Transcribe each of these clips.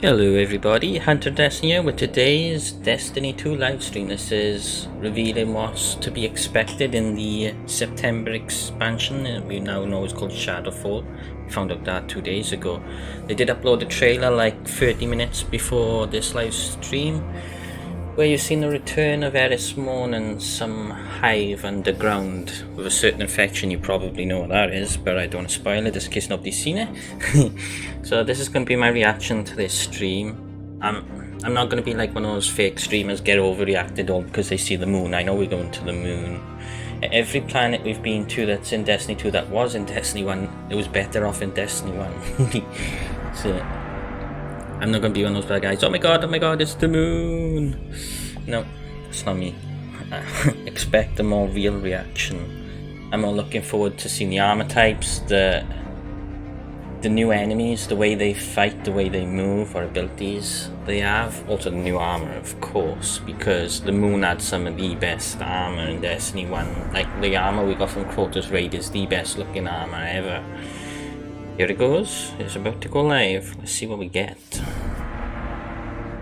Hello everybody, Hunter Destiny here with today's Destiny 2 livestream. This is revealing what's to be expected in the September expansion we now know is called ShadowFall. We found out that 2 days ago. They did upload a trailer like 30 minutes before this live stream, where you've seen the return of Erismorn and some hive underground with a certain infection. You probably know what that is, but I don't want to spoil it just in case nobody's seen it. So this is going to be my reaction to this stream. I'm not going to be like one of those fake streamers get overreacted all because they see the moon. I know we're going to the moon. Every planet we've been to that's in Destiny 2 that was in Destiny 1, it was better off in Destiny 1. So I'm not going to be one of those bad guys. Oh my god, it's the moon. No, it's not me. Expect a more real reaction. I'm more looking forward to seeing the armor types, the new enemies, the way they fight, the way they move, or abilities they have. Also the new armor, of course, because the moon had some of the best armor in Destiny 1. Like the armor we got from Crota's Raid is the best looking armor ever. Here it goes, it's about to go live. Let's see what we get.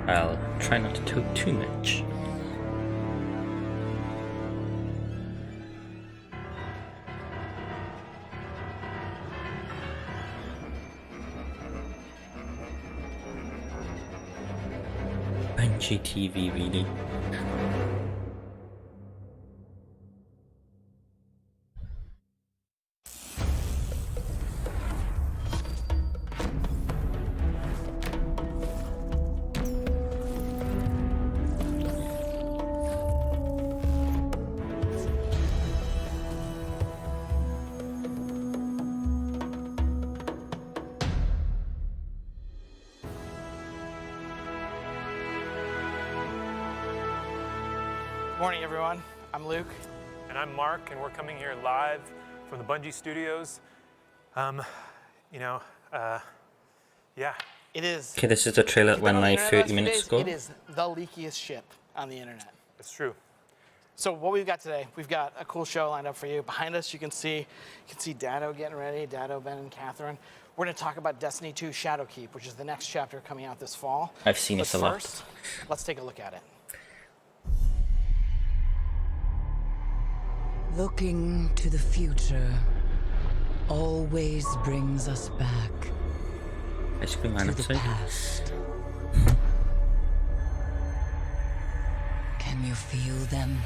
I'll try not to talk too much. Bungie TV, really? Good morning, everyone. I'm Luke. And I'm Mark, and we're coming here live from the Bungie studios. Yeah. It is. Okay, this is the trailer that went live 30 few minutes days, ago. It is the leakiest ship on the internet. It's true. So what we've got today, we've got a cool show lined up for you. Behind us, you can see Dado getting ready, Dado, Ben, and Catherine. We're going to talk about Destiny 2 Shadowkeep, which is the next chapter coming out this fall. I've seen it a lot. First, let's take a look at it. Looking to the future always brings us back Ice cream man to the outside. past. Can you feel them?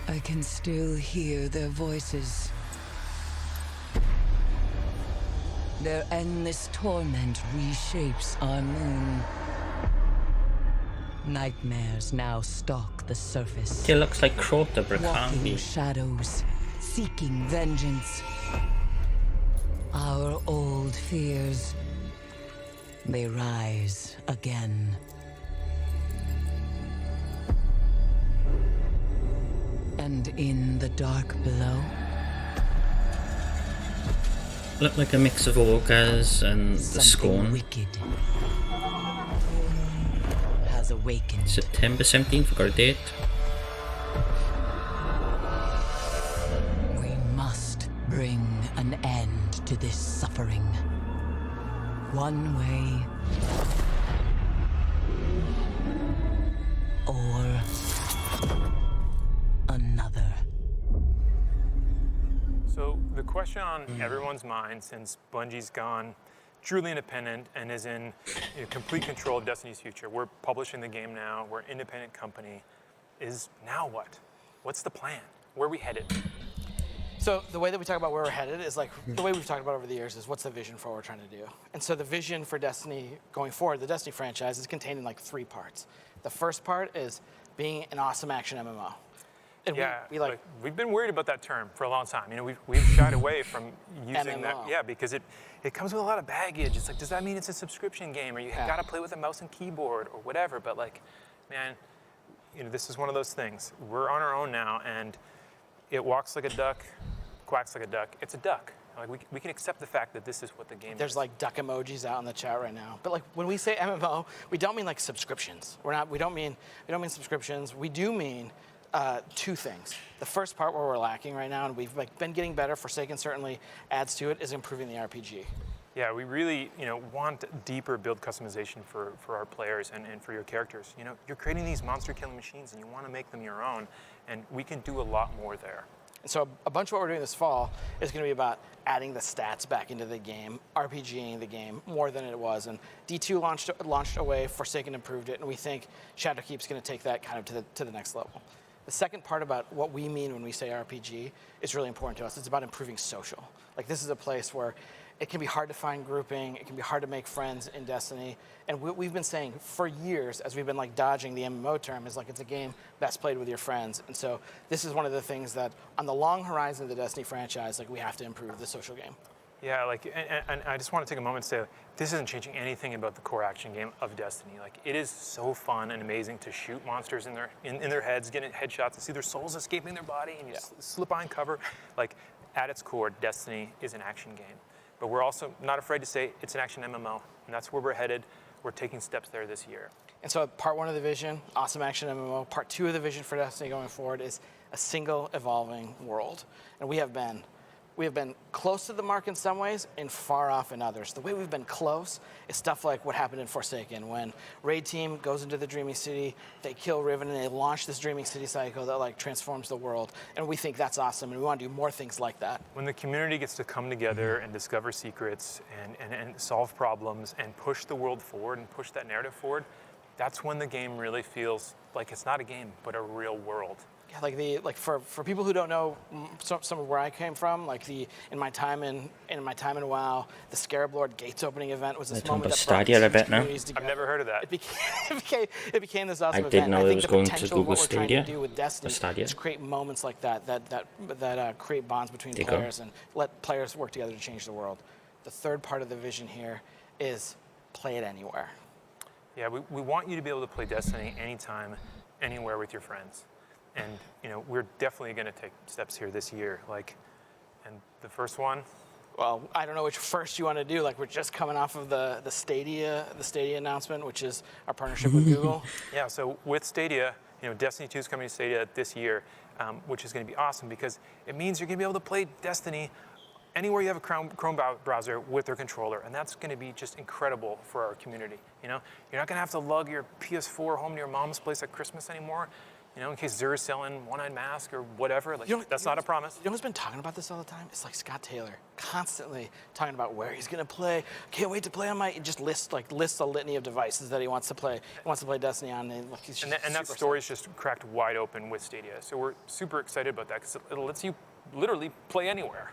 I can still hear their voices. Their endless torment reshapes our moon. Nightmares now stalk the surface. It looks like Crota, but it can't Walking be. shadows, seeking vengeance. Our old fears, they rise again. And in the dark below, Look like a mix of Orgas and the something Scorn. wicked has awakened. September 17th, we got a date. We must bring an end to this suffering. One way or another. So the question on everyone's mind, since Bungie's gone truly independent and is in complete control of Destiny's future, we're publishing the game now, we're an independent company, is now what? What's the plan? Where are we headed? So the way that we talk about where we're headed is like the way we've talked about over the years is what's the vision for what we're trying to do. And so the vision for Destiny going forward, the Destiny franchise, is contained in like 3 parts. The first part is being an awesome action MMO. And Yeah, we we've been worried about that term for a long time. We've shied away from using that. MMO. Yeah, because it comes with a lot of baggage. It's like, does that mean it's a subscription game, or you got to play with a mouse and keyboard, or whatever? But like, man, this is one of those things. We're on our own now, and it walks like a duck, quacks like a duck. It's a duck. Like we can accept the fact that this is what the game is. There's like duck emojis out in the chat right now. But like when we say MMO, we don't mean like subscriptions. We don't mean subscriptions. We do mean 2 things. The first part where we're lacking right now, and we've been getting better, Forsaken certainly adds to it, is improving the RPG. Yeah, we really, want deeper build customization for our players and for your characters. You're creating these monster killing machines and you want to make them your own, and we can do a lot more there. And so a bunch of what we're doing this fall is going to be about adding the stats back into the game, RPGing the game more than it was. And D2 launched away, Forsaken improved it, and we think Shadowkeep's going to take that kind of to the next level. The second part about what we mean when we say RPG is really important to us. It's about improving social. Like, this is a place where it can be hard to find grouping, it can be hard to make friends in Destiny, and what we've been saying for years, as we've been like dodging the MMO term, is like it's a game best played with your friends. And so this is one of the things that on the long horizon of the Destiny franchise, like, we have to improve the social game. Yeah, like, and I just want to take a moment to say, this isn't changing anything about the core action game of Destiny. Like, it is so fun and amazing to shoot monsters in their heads, get headshots, and see their souls escaping their body, and you just slip behind cover. Like, at its core, Destiny is an action game. But we're also not afraid to say it's an action MMO, and that's where we're headed. We're taking steps there this year. And so part one of the vision, awesome action MMO. Part two of the vision for Destiny going forward is a single evolving world. And we have been close to the mark in some ways and far off in others. The way we've been close is stuff like what happened in Forsaken, when Raid Team goes into the Dreaming City, they kill Riven, and they launch this Dreaming City cycle that like transforms the world. And we think that's awesome, and we want to do more things like that. When the community gets to come together and discover secrets and solve problems and push the world forward and push that narrative forward, that's when the game really feels like it's not a game, but a real world. Yeah, for people who don't know some of where I came from, in my time in WoW, the Scarab Lord Gates opening event was this moment that brought Stadia a these bit now. communities together. I've never heard of that. It became this awesome I event. didn't know I it think was the going to potential of Google what we're trying Stadia. to do with Destiny Stadia. is create moments like that create bonds between players and let players work together to change the world. The third part of the vision here is play it anywhere. Yeah, we want you to be able to play Destiny anytime, anywhere with your friends. And we're definitely going to take steps here this year. And the first one. Well, I don't know which first you want to do. Like, we're just coming off of the Stadia announcement, which is our partnership with Google. Yeah. So with Stadia, Destiny 2 is coming to Stadia this year, which is going to be awesome because it means you're going to be able to play Destiny anywhere you have a Chrome browser with their controller, and that's going to be just incredible for our community. You're not going to have to lug your PS4 home to your mom's place at Christmas anymore. In case Zura's selling One-Eyed Mask or whatever. That's not a promise. You know who's been talking about this all the time? It's like Scott Taylor, constantly talking about where he's going to play. Can't wait to play on my. It just lists a litany of devices that he wants to play. He wants to play Destiny on. And that story's just cracked wide open with Stadia. So we're super excited about that because it lets you literally play anywhere.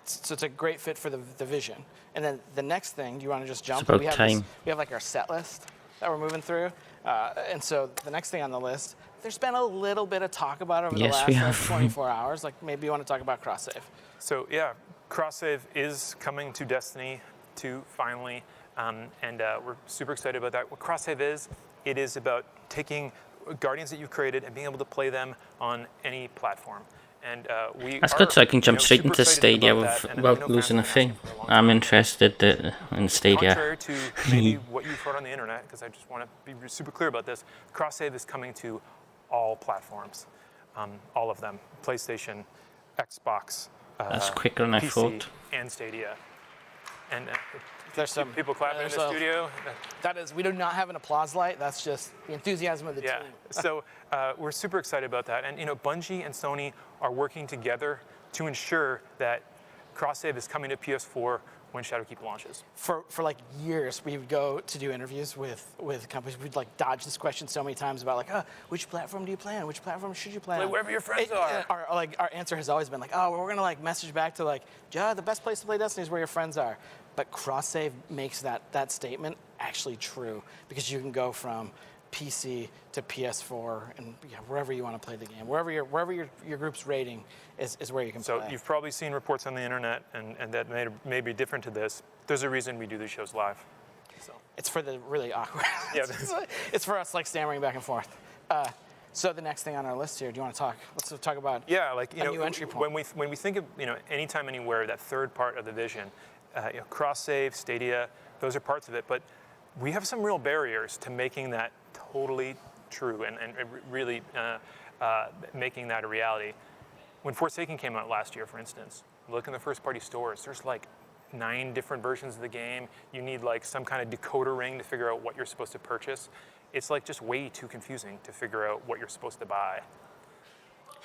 So it's a great fit for the vision. And then the next thing, do you want to just jump? It's about we have time. We have like our set list that we're moving through. And so the next thing on the list, there's been a little bit of talk about it over the last 24 hours. Like, maybe you want to talk about cross-save. So yeah, cross-save is coming to Destiny 2 finally. And we're super excited about that. What cross-save is, it is about taking Guardians that you've created and being able to play them on any platform. And that's good, so I can jump straight into Stadia without losing a thing. I'm interested in Stadia. Contrary to maybe what you've heard on the internet, because I just want to be super clear about this, cross-save is coming to all platforms, all of them, PlayStation, Xbox, that's quicker than I PC, thought. and Stadia. And there's some people clapping in the studio. That is, we do not have an applause light. That's just the enthusiasm of the team. So we're super excited about that. And Bungie and Sony are working together to ensure that cross-save is coming to PS4 when Shadowkeep launches. For like years, we would go to do interviews with companies. We'd like dodge this question so many times about like, which platform do you play on? Which platform should you play on? Wherever your friends are. Our answer has always been like, we're gonna like message back to like, the best place to play Destiny is where your friends are. But cross-save makes that statement actually true, because you can go from PC to PS4 and wherever you want to play the game, wherever your group's rating is where you can play. So you've probably seen reports on the internet, and that may be different to this. There's a reason we do these shows live. So it's for the really awkward. Yeah. It's for us like stammering back and forth. So the next thing on our list here, do you want to talk? Let's talk about a new entry point. When we think of anytime, anywhere, that third part of the vision, cross-save, Stadia, those are parts of it. But we have some real barriers to making that totally true and really making that a reality. When Forsaken came out last year, for instance, look in the first-party stores, there's like 9 different versions of the game. You need like some kind of decoder ring to figure out what you're supposed to purchase. It's like just way too confusing to figure out what you're supposed to buy.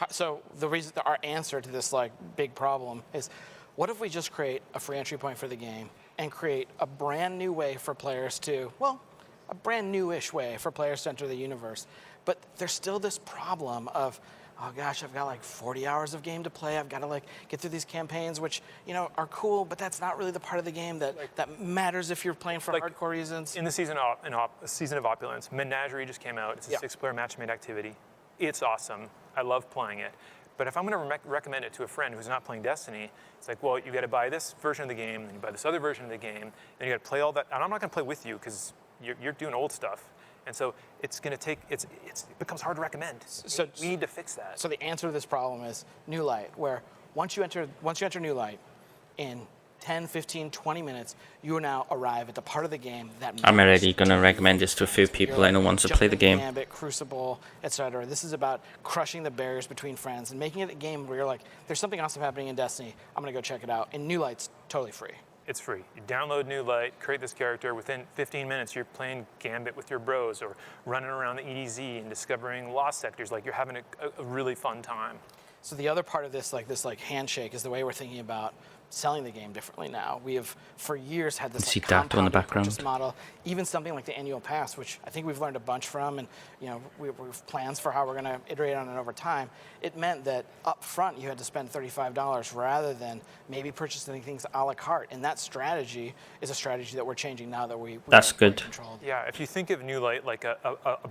So the reason, our answer to this like big problem is, what if we just create a free entry point for the game and create a brand new way for players to, well, a brand new-ish way for players to enter the universe. But there's still this problem of, oh gosh, I've got like 40 hours of game to play. I've got to like get through these campaigns, which, you know, are cool, but that's not really the part of the game that matters if you're playing for hardcore reasons. In the Season of Opulence, Menagerie just came out. It's a 6-player match-made activity. It's awesome. I love playing it. But if I'm going to recommend it to a friend who's not playing Destiny, it's like, well, you got to buy this version of the game, then you buy this other version of the game, then you got to play all that. And I'm not going to play with you because you're doing old stuff. And so it's going to take, it becomes hard to recommend. So we need to fix that. So the answer to this problem is New Light, where once you enter New Light, in 10, 15, 20 minutes, you will now arrive at the part of the game that matters. I'm already going to recommend this to a few people I know want to play the game. Gambit, Crucible, etc. This is about crushing the barriers between friends and making it a game where you're like, there's something awesome happening in Destiny. I'm going to go check it out. And New Light's totally free. It's free. You download New Light, create this character. Within 15 minutes, you're playing Gambit with your bros or running around the EDZ and discovering lost sectors. Like, you're having a really fun time. So the other part of this handshake is the way we're thinking about selling the game differently now. We have, for years, had this like, compounded purchase model. Even something like the annual pass, which I think we've learned a bunch from, and we have plans for how we're going to iterate on it over time. It meant that up front you had to spend $35 rather than maybe purchasing things a la carte. And that strategy is a strategy that we're changing now that we That's good. Controlled. Yeah, if you think of New Light like a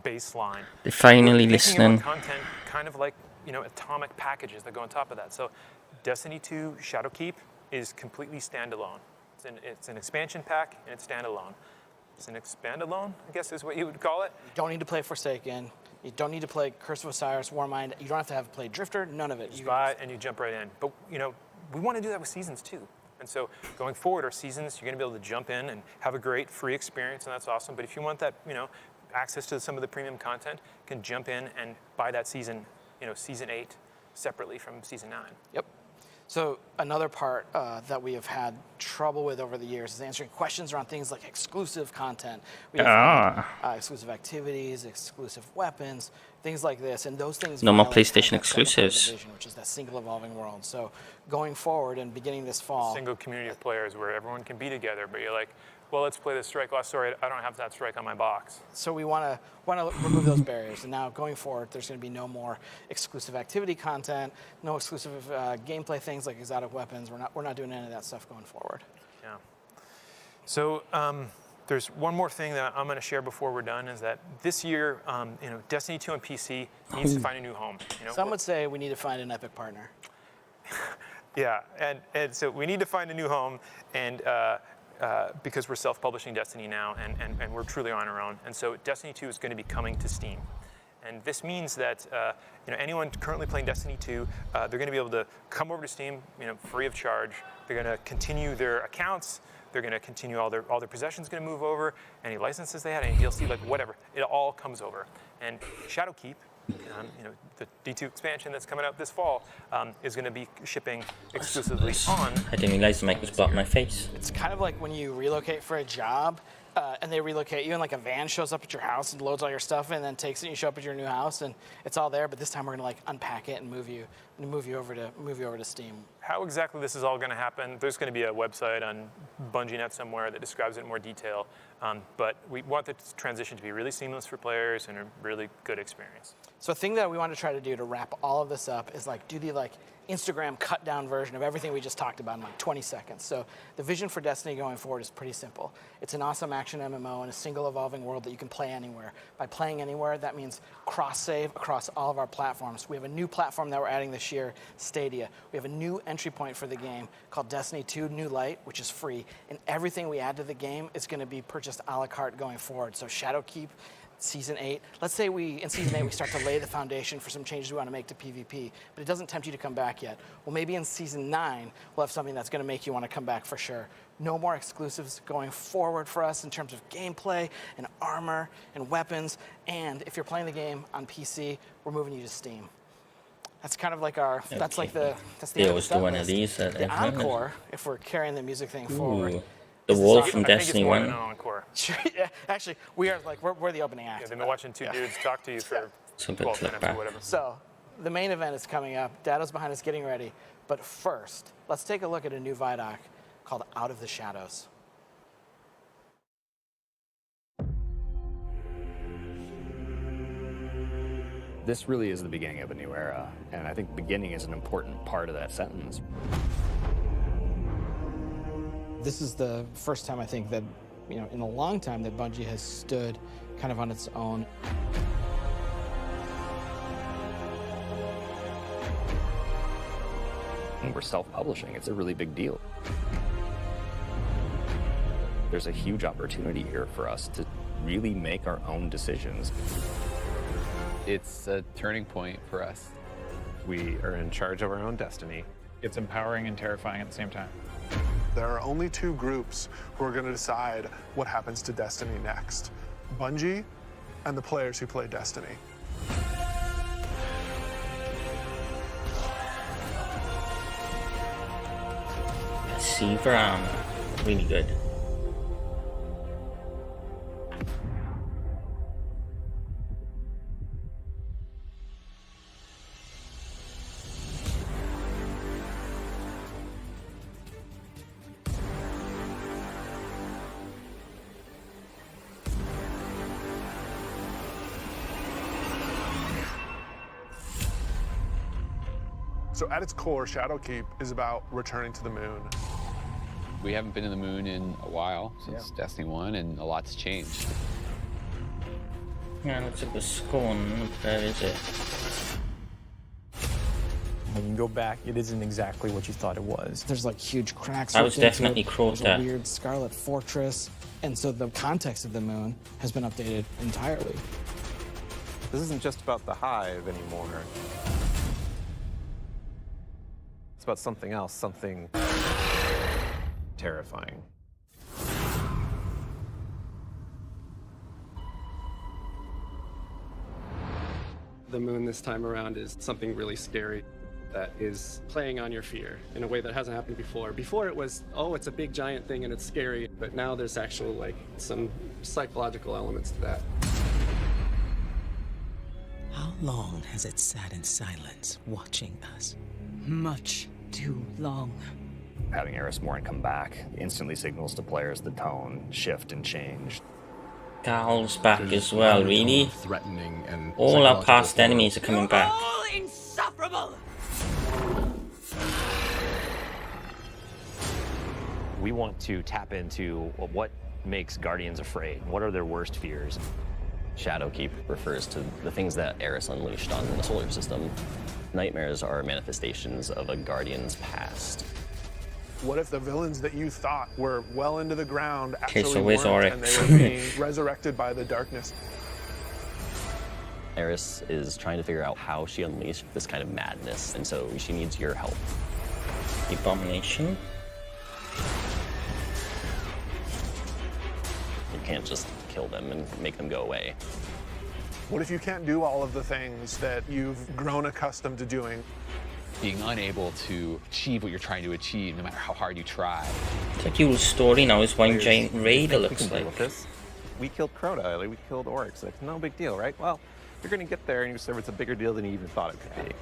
baseline, they're finally listening. Content kind of like atomic packages that go on top of that. So Destiny 2 Shadowkeep is completely standalone. It's an expansion pack and it's standalone. It's an expand-alone, I guess is what you would call it. You don't need to play Forsaken. You don't need to play Curse of Osiris, Warmind. You don't have to have played Drifter, none of it. You buy it and you jump right in. But we want to do that with Seasons too. And so going forward, our Seasons, you're going to be able to jump in and have a great free experience, and that's awesome. But if you want that, access to some of the premium content, you can jump in and buy that season, Season 8 separately from Season 9. Yep. So another part that we have had trouble with over the years is answering questions around things like exclusive content. We have exclusive activities, exclusive weapons, things like this, and those things. No more PlayStation exclusives. Which is that single evolving world. So going forward and beginning this fall, single community of players where everyone can be together, but you're like, well, let's play this strike. Oh, sorry, I don't have that strike on my box. So we want to remove those barriers. And now going forward, there's going to be no more exclusive activity content, no exclusive gameplay things like exotic weapons. We're not doing any of that stuff going forward. Yeah. So there's one more thing that I'm going to share before we're done is that this year, Destiny 2 on PC needs to find a new home. Some would say we need to find an epic partner. Yeah, and so we need to find a new home, and because we're self-publishing Destiny now, and we're truly on our own. And so Destiny 2 is going to be coming to Steam. And this means that anyone currently playing Destiny 2, they're going to be able to come over to Steam, free of charge. They're going to continue their accounts. They're going to continue all their possessions going to move over. Any licenses they had, any DLC, like whatever, it all comes over. And Shadowkeep, the D2 expansion that's coming out this fall, is going to be shipping exclusively on. I didn't realize the mic was blocking my face. It's kind of like when you relocate for a job, and they relocate you, and like a van shows up at your house and loads all your stuff, and then takes it, and you show up at your new house, and it's all there. But this time we're going to unpack it and move you over to Steam. How exactly this is all going to happen? There's going to be a website on BungieNet somewhere that describes it in more detail. But we want the transition to be really seamless for players and a really good experience. So a thing that we want to try to do to wrap all of this up is do the Instagram cut down version of everything we just talked about in 20 seconds. So the vision for Destiny going forward is pretty simple. It's an awesome action MMO in a single evolving world that you can play anywhere. By playing anywhere, that means cross-save across all of our platforms. We have a new platform that we're adding this year, Stadia. We have a new entry point for the game called Destiny 2 New Light, which is free. And everything we add to the game is going to be purchased a la carte going forward. So Shadowkeep, Season 8. Let's say in Season 8 we start to lay the foundation for some changes we want to make to PvP, but it doesn't tempt you to come back yet. Well, maybe in Season 9 we'll have something that's going to make you want to come back for sure. No more exclusives going forward for us in terms of gameplay and armor and weapons. And if you're playing the game on PC, we're moving you to Steam. That's kind of like our, that's like the, that's the They end of always the do set one of list. these at The every one. encore, if we're carrying the music thing forward. Ooh, the is wolf song- from I think it's Destiny more 1. than an encore. Yeah, actually, we are like, we're the opening act. Yeah, they've been watching two dudes talk to you for So good 12 to look minutes or back. whatever. So, the main event is coming up. Dado's behind us getting ready. But first, let's take a look at a new Vidoc called Out of the Shadows. This really is the beginning of a new era, and I think beginning is an important part of that sentence. This is the first time I think that, in a long time that Bungie has stood kind of on its own. And we're self-publishing. It's a really big deal. There's a huge opportunity here for us to really make our own decisions. It's a turning point for us. We are in charge of our own destiny. It's empowering and terrifying at the same time. There are only two groups who are going to decide what happens to Destiny next. Bungie and the players who play Destiny. Seaver armor, really good. So at its core, Shadowkeep is about returning to the moon. We haven't been to the moon in a while, since Destiny 1, and a lot's changed. Yeah, looks like the Scorn. Where is it? When you go back, it isn't exactly what you thought it was. There's like huge cracks. I was ripped into definitely it. Crota. There's a weird scarlet fortress. And so the context of the moon has been updated entirely. This isn't just about the hive anymore. It's about something else, something terrifying. The moon this time around is something really scary that is playing on your fear in a way that hasn't happened before. Before it was, oh, it's a big giant thing and it's scary, but now there's actual some psychological elements to that. How long has it sat in silence, watching us? Much too long. Having Eris Morn come back instantly signals to players the tone shift and change. Gal's back as well, really? Threatening and All our past enemies are coming back. All insufferable! We want to tap into what makes Guardians afraid. What are their worst fears? Shadowkeep refers to the things that Eris unleashed on the solar system. Nightmares are manifestations of a Guardian's past. What if the villains that you thought were well into the ground Okay, actually so where's weren't, and Oryx? they were being resurrected by the darkness? Eris is trying to figure out how she unleashed this kind of madness, and so she needs your help. Abomination? You can't just kill them and make them go away. What if you can't do all of the things that you've grown accustomed to doing? Being unable to achieve what you're trying to achieve, no matter how hard you try. It's like your story now is one giant raid, it looks like. We killed Crota, we killed Oryx. Like, no big deal, right? Well, you're going to get there and you discover it's a bigger deal than you even thought it could be.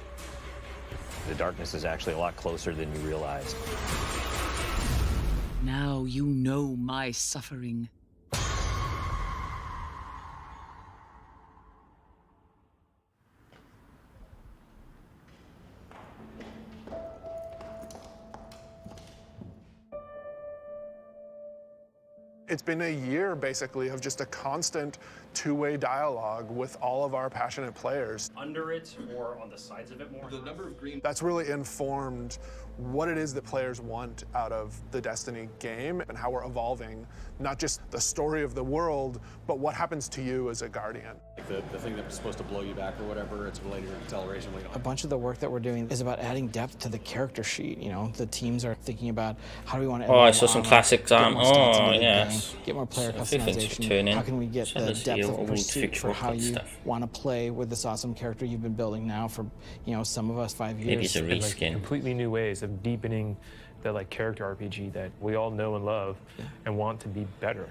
The darkness is actually a lot closer than you realize. Now you know my suffering. It's been a year, basically, of just a constant two-way dialogue with all of our passionate players. Under it or on the sides of it more? That's really informed what it is that players want out of the Destiny game and how we're evolving, not just the story of the world, but what happens to you as a Guardian. Like the thing that's supposed to blow you back or whatever, it's related to acceleration. A bunch of the work that we're doing is about adding depth to the character sheet. You know, the teams are thinking about how do we want to. Oh, I saw some classics. Oh, yes. Get more player So a few things customization. returning. How can we get the Shadows depth Heal, of old pursuit for fictional how you stuff. want to play with this awesome character you've been building now for, you know, some of us 5 years. Maybe it's a And, like, reskin. completely new ways of deepening the like character RPG that we all know and love and want to be better.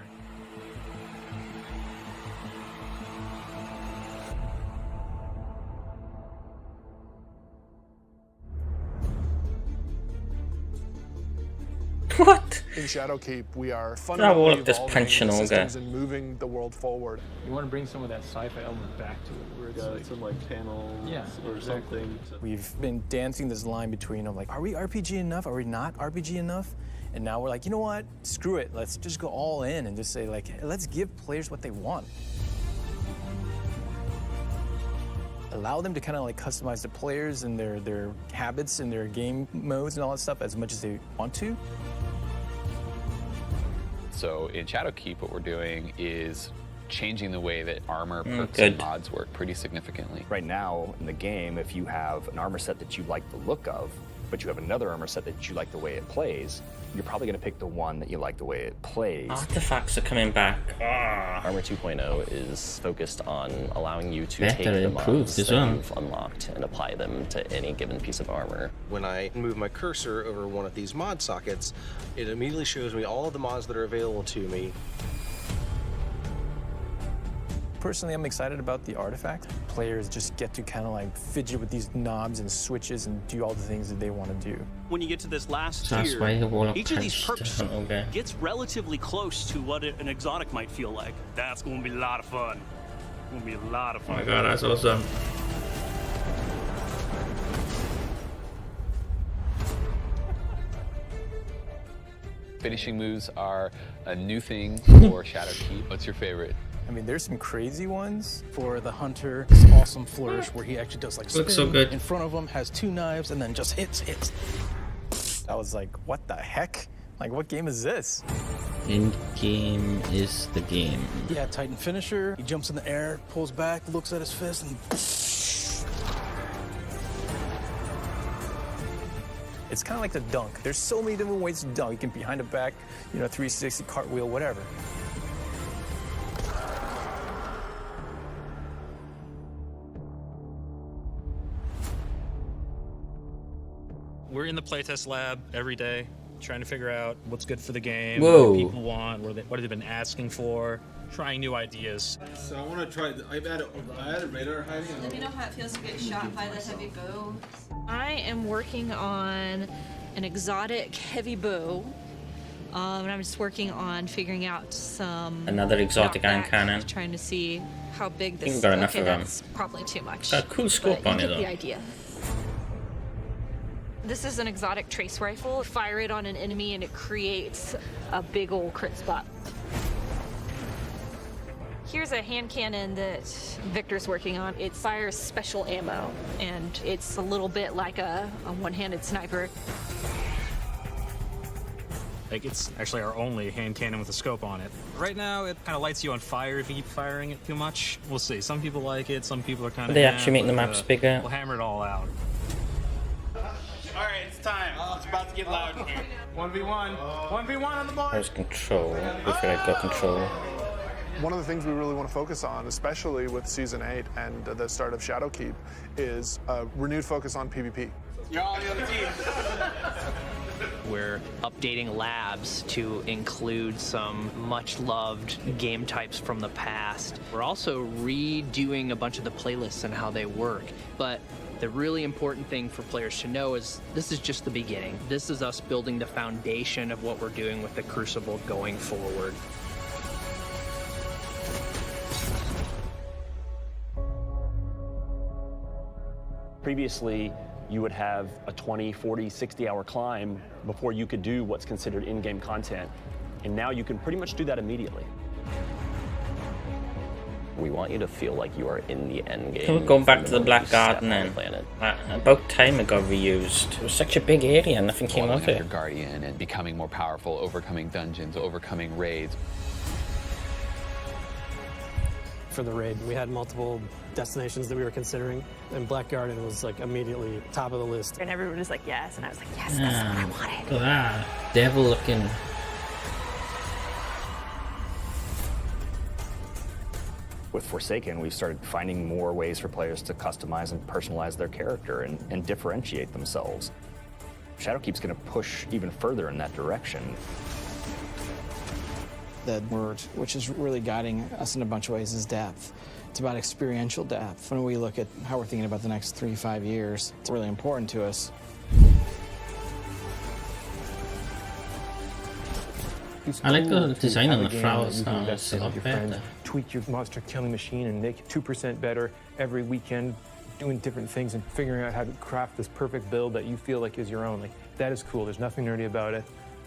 What? In Shadowkeep, we are all fundamentally of this evolving pension the olga. systems and moving the world forward. You want to bring some of that sci-fi element back to it, where it's like, some like panels or exactly. something. We've been dancing this line between, like, are we RPG enough? Are we not RPG enough? And now we're like, you know what? Screw it. Let's just go all in and just say, like, hey, let's give players what they want. Allow them to kind of like customize the players and their habits and their game modes and all that stuff as much as they want to. So in Shadowkeep, what we're doing is changing the way that armor, perks, good. and mods work pretty significantly. Right now in the game, if you have an armor set that you like the look of, but you have another armor set that you like the way it plays, you're probably going to pick the one that you like the way it plays. Artifacts are coming back. Armor 2.0 is focused on allowing you to Better take the improved mods as that well. you've unlocked and apply them to any given piece of armor. When I move my cursor over one of these mod sockets, it immediately shows me all of the mods that are available to me. Personally, I'm excited about the artifact. Players just get to kind of like fidget with these knobs and switches and do all the things that they want to do. When you get to this last So that's why the tier, Warlock each of these punched perks okay. gets relatively close to what an exotic might feel like. That's going to be a lot of fun. Going to be a lot of Oh fun. my god, that's awesome. Finishing moves are a new thing for Shadowkeep. What's your favorite? I mean, there's some crazy ones. For the hunter, this awesome flourish where he actually does like Looks so good. in front of him, has 2 knives, and then just hits. I was like, what the heck? Like, what game is this? In game is the game. Yeah, Titan finisher. He jumps in the air, pulls back, looks at his fist, and It's kind of like the dunk. There's so many different ways to dunk. You can behind the back, 360, cartwheel, whatever. We're in the playtest lab every day, trying to figure out what's good for the game, Whoa. what people want, what have they been asking for, trying new ideas. So I want to try. I added radar hiding. Let me know how it feels to get shot by the heavy bow. I am working on an exotic heavy bow. And I'm just working on figuring out some. Another exotic iron knockback, cannon. Trying to see how big I this. think we've got enough okay, of them. that's probably too much. Got a cool scope but on you it get though. the idea. This is an exotic trace rifle. Fire it on an enemy and it creates a big old crit spot. Here's a hand cannon that Victor's working on. It fires special ammo, and it's a little bit like a one-handed sniper. Like, it's actually our only hand cannon with a scope on it. Right now, it kind of lights you on fire if you keep firing it too much. We'll see. Some people like it, some people are kind of. They actually make the maps bigger. We'll hammer it all out. All right, it's time. It's about to get loud in here. 1v1. 1v1 on the board. There's control. We feel like got control. One of the things we really want to focus on, especially with Season 8 and the start of Shadowkeep, is a renewed focus on PvP. You're all on the other team. We're updating labs to include some much-loved game types from the past. We're also redoing a bunch of the playlists and how they work. But the really important thing for players to know is this is just the beginning. This is us building the foundation of what we're doing with the Crucible going forward. Previously, you would have a 20, 40, 60-hour climb before you could do what's considered in-game content. And now you can pretty much do that immediately. We want you to feel like you are in the end game. Can we go back to the moment Black you step Garden on then? the planet. About time it got reused. It was such a big area, nothing came Following of after it. Guardian and becoming more powerful, overcoming dungeons, overcoming raids. For the raid, we had multiple destinations that we were considering, and Black Garden was like immediately top of the list. And everyone was like, yes, and I was like, yes, that's what I wanted. Look at that. Devil looking. With Forsaken, we started finding more ways for players to customize and personalize their character and differentiate themselves. Shadowkeep's going to push even further in that direction. The word, which is really guiding us in a bunch of ways, is depth. It's about experiential depth. When we look at how we're thinking about the next 3-5 years, it's really important to us. I like the design on the Have a game flowers. that you can Oh, it's a invest in lot with your friends, better. tweak your monster killing machine and make it 2% better every weekend, doing different things and figuring out how to craft this perfect build that you feel like is your own. Like, that is cool. There's nothing nerdy about it.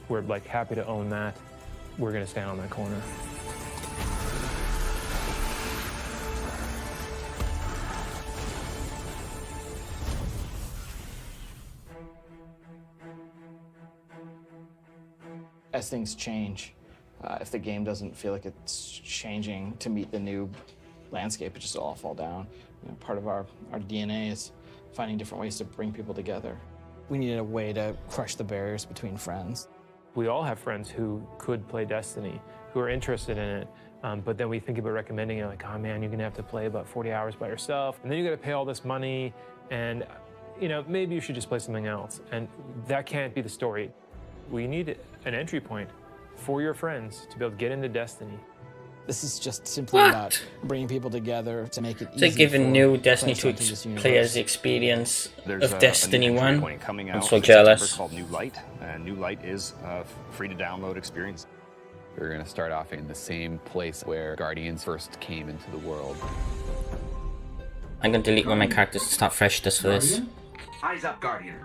We're like happy to own that. We're gonna stand on that corner. As things change, if the game doesn't feel like it's changing to meet the new landscape, it just all fall down. You know, part of our DNA is finding different ways to bring people together. We needed a way to crush the barriers between friends. We all have friends who could play Destiny, who are interested in it, but then we think about recommending it like, oh man, you're gonna have to play about 40 hours by yourself, and then you gotta pay all this money, and you know, maybe you should just play something else. And that can't be the story. We need an entry point for your friends to be able to get into Destiny. This is just simply about bringing people together to make it easy. So giving for new Destiny 2 players to enter this universe. players the experience There's of Destiny a new entry 1. point coming I'm out so in September jealous. called New Light, and New Light is a free-to-download experience. We're going to start off in the same place where Guardians first came into the world. I'm going to delete one of my characters to start fresh just for this. Eyes up, Guardian.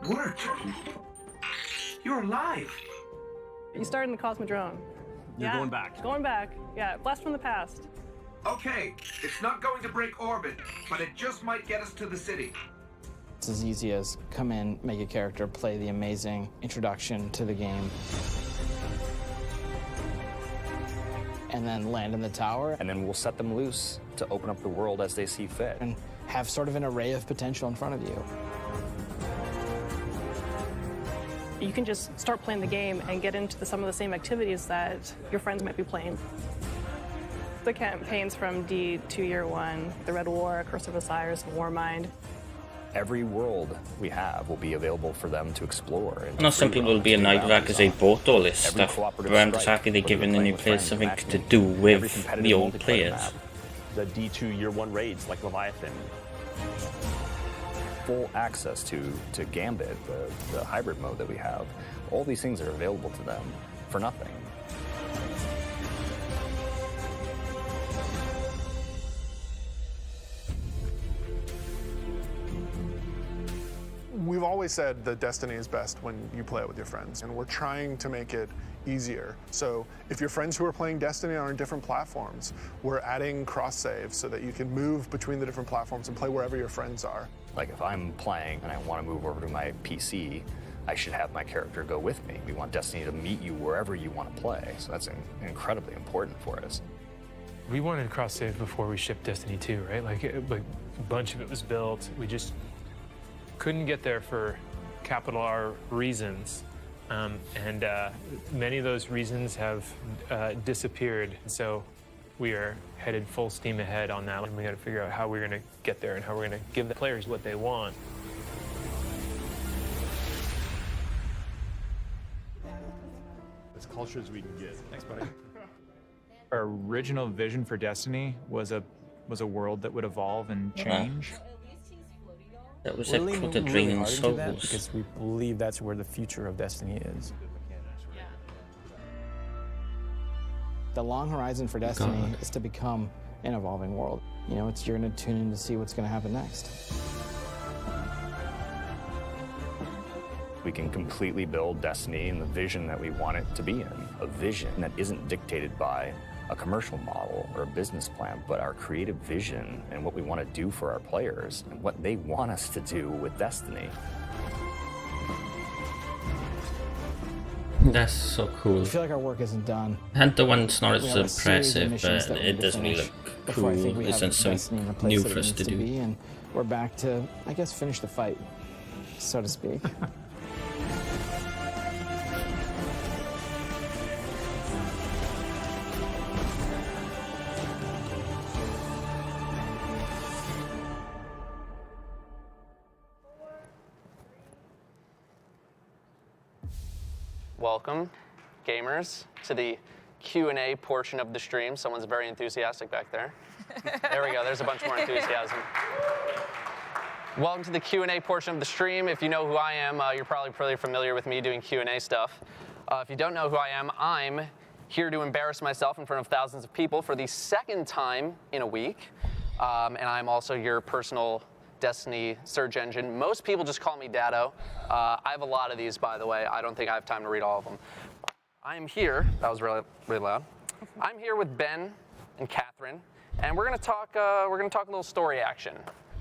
It worked. You're alive. You started in the Cosmodrome. You're going back. Going back. Yeah, blast from the past. Okay, it's not going to break orbit, but it just might get us to the city. It's as easy as come in, make a character, play the amazing introduction to the game, and then land in the tower. And then we'll set them loose to open up the world as they see fit. And have sort of an array of potential in front of you. You can just start playing the game and get into some of the same activities that your friends might be playing. The campaigns from D to Year 1, the Red War, Curse of Osiris, Warmind. Every world we have will be available for them to explore. I know some people will be annoyed with that because they bought all this Every stuff, cooperative but I'm just strike, happy they're whether giving you're the new playing with players friends, something matching, to do every with competitive the old multiplayer players. map. The D2 Year 1 raids like Leviathan. Full access to Gambit, the hybrid mode that we have. All these things are available to them for nothing. We've always said that Destiny is best when you play it with your friends, and we're trying to make it easier. So if your friends who are playing Destiny are on different platforms, we're adding cross-saves so that you can move between the different platforms and play wherever your friends are. Like if I'm playing and I want to move over to my PC, I should have my character go with me. We want Destiny to meet you wherever you want to play, so that's incredibly important for us. We wanted cross-save before we shipped Destiny 2, right? Like a bunch of it was built. We just couldn't get there for capital R reasons. And many of those reasons have disappeared. So we are headed full steam ahead on that. And we got to figure out how we're going to get there and how we're going to give the players what they want. As culture as we can get. Thanks, buddy. Our original vision for Destiny was a world that would evolve and change. That was We're a leaning cult of really Dreaming hard into that Souls. because we believe that's where the future of Destiny is. The long horizon for Destiny is to become an evolving world. You know, you're going to tune in to see what's going to happen next. We can completely build Destiny in the vision that we want it to be in. A vision that isn't dictated by a commercial model or a business plan, but our creative vision and what we want to do for our players and what they want us to do with Destiny. That's so cool. I feel like our work isn't done. Hunter one's not We as have a series of impressive, missions but that we it need to does really finish look before I think cool. we It's have something Destiny in a place new that for it us needs to do. be, and we're back to, I guess, finish the fight, so to speak. Welcome, gamers, to the Q&A portion of the stream. Someone's very enthusiastic back there. There we go, there's a bunch more enthusiasm. Welcome to the Q&A portion of the stream. If you know who I am, you're probably pretty familiar with me doing Q&A stuff. If you don't know who I am, I'm here to embarrass myself in front of thousands of people for the second time in a week. And I'm also your personal Destiny search engine. Most people just call me Dado. I have a lot of these, by the way. I don't think I have time to read all of them. I'm here, that was really, really loud. I'm here with Ben and Catherine, and we're gonna talk a little story action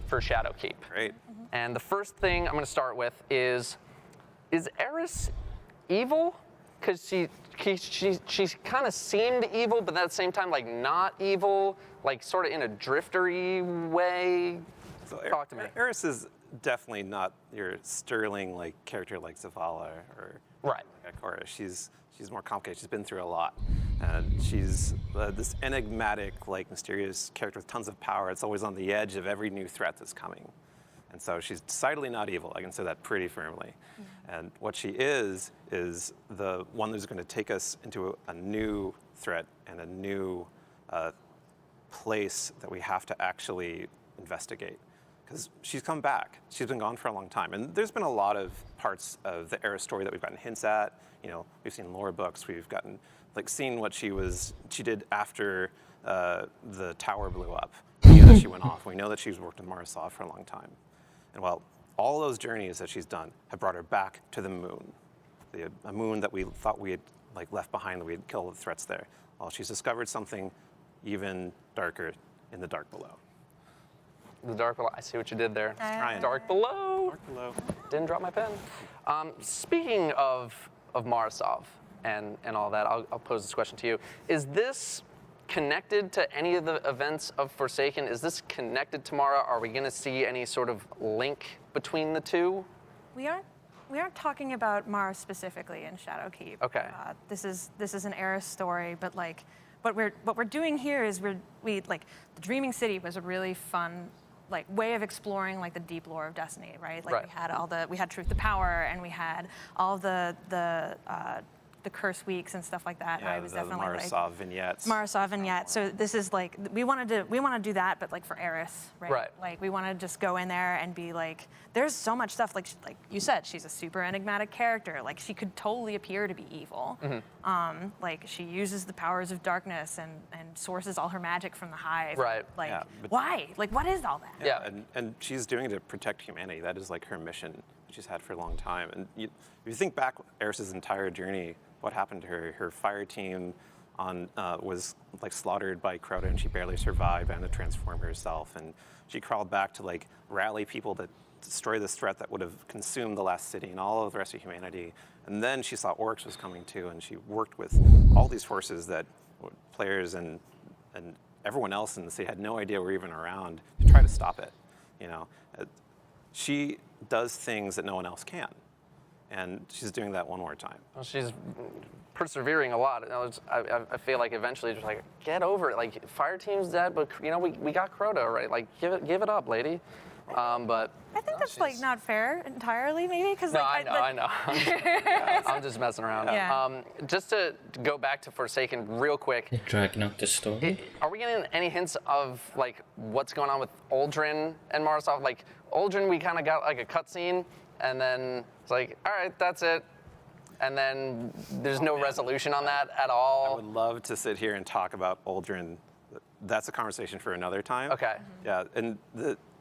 for Shadowkeep. Great. And the first thing I'm gonna start with is Eris evil? Because she kind of seemed evil, but at the same time, like not evil, like sort of in a driftery way. So Talk to me. Eris is definitely not your sterling like character like Zavala or Cora. She's more complicated. She's been through a lot, and she's this enigmatic, like mysterious character with tons of power. It's always on the edge of every new threat that's coming, and so she's decidedly not evil. I can say that pretty firmly. And what she is the one who's going to take us into a new threat and a new place that we have to actually investigate. Because she's come back. She's been gone for a long time. And there's been a lot of parts of the Eris story that we've gotten hints at. You know, we've seen lore books. We've gotten, like, seen what she did after the tower blew up. We knew that she went off. We know that she's worked with Marisov for a long time. And well, all those journeys that she's done have brought her back to the moon. A moon that we thought we had, like, left behind, that we had killed the threats there. Well, she's discovered something even darker in the dark below. The dark below. I see what you did there. Trying. Dark below. Dark below. Didn't drop my pen. Speaking of Marisov and all that, I'll pose this question to you. Is this connected to any of the events of Forsaken? Is this connected tomorrow? Are we going to see any sort of link between the two? We aren't talking about Mara specifically in Shadowkeep. Okay. This is an Eris story, but like what we're doing here is we the Dreaming City was a really fun way of exploring like the deep lore of Destiny, right? Like we had Truth to Power, and we had all the curse weeks and stuff like that. Yeah, I was the definitely Marisov vignettes. Marisov vignette. So this is like we want to do that, but like for Eris, right? Right. Like we want to just go in there and be like, there's so much stuff. Like you said, she's a super enigmatic character. Like she could totally appear to be evil. Mm-hmm. Like she uses the powers of darkness and sources all her magic from the hive. Right. Like Yeah, but- why? Like what is all that? Yeah, and she's doing it to protect humanity. That is like her mission that she's had for a long time. And if you think back Eris's entire journey, what happened to her? Her fire team was like slaughtered by Crota, and she barely survived and had to transform herself. And she crawled back to like rally people to destroy this threat that would have consumed the last city and all of the rest of humanity. And then she saw Oryx was coming too, and she worked with all these forces that players and everyone else in the city had no idea were even around to try to stop it. You know, she does things that no one else can. And she's doing that one more time. Well, she's persevering a lot. I feel like eventually just like, get over it. Like, fire team's dead, but we got Crota already. Like, give it up, lady. But I think that's like not fair entirely, maybe because I know. I'm just messing around. Yeah. Just to go back to Forsaken real quick. Dragging out the story. Are we getting any hints of like what's going on with Uldren and Marisov? Like Uldren, we kind of got like a cutscene, and then it's like, all right, that's it. And then there's no resolution on that at all. I would love to sit here and talk about Uldren. That's a conversation for another time. Okay. Yeah, and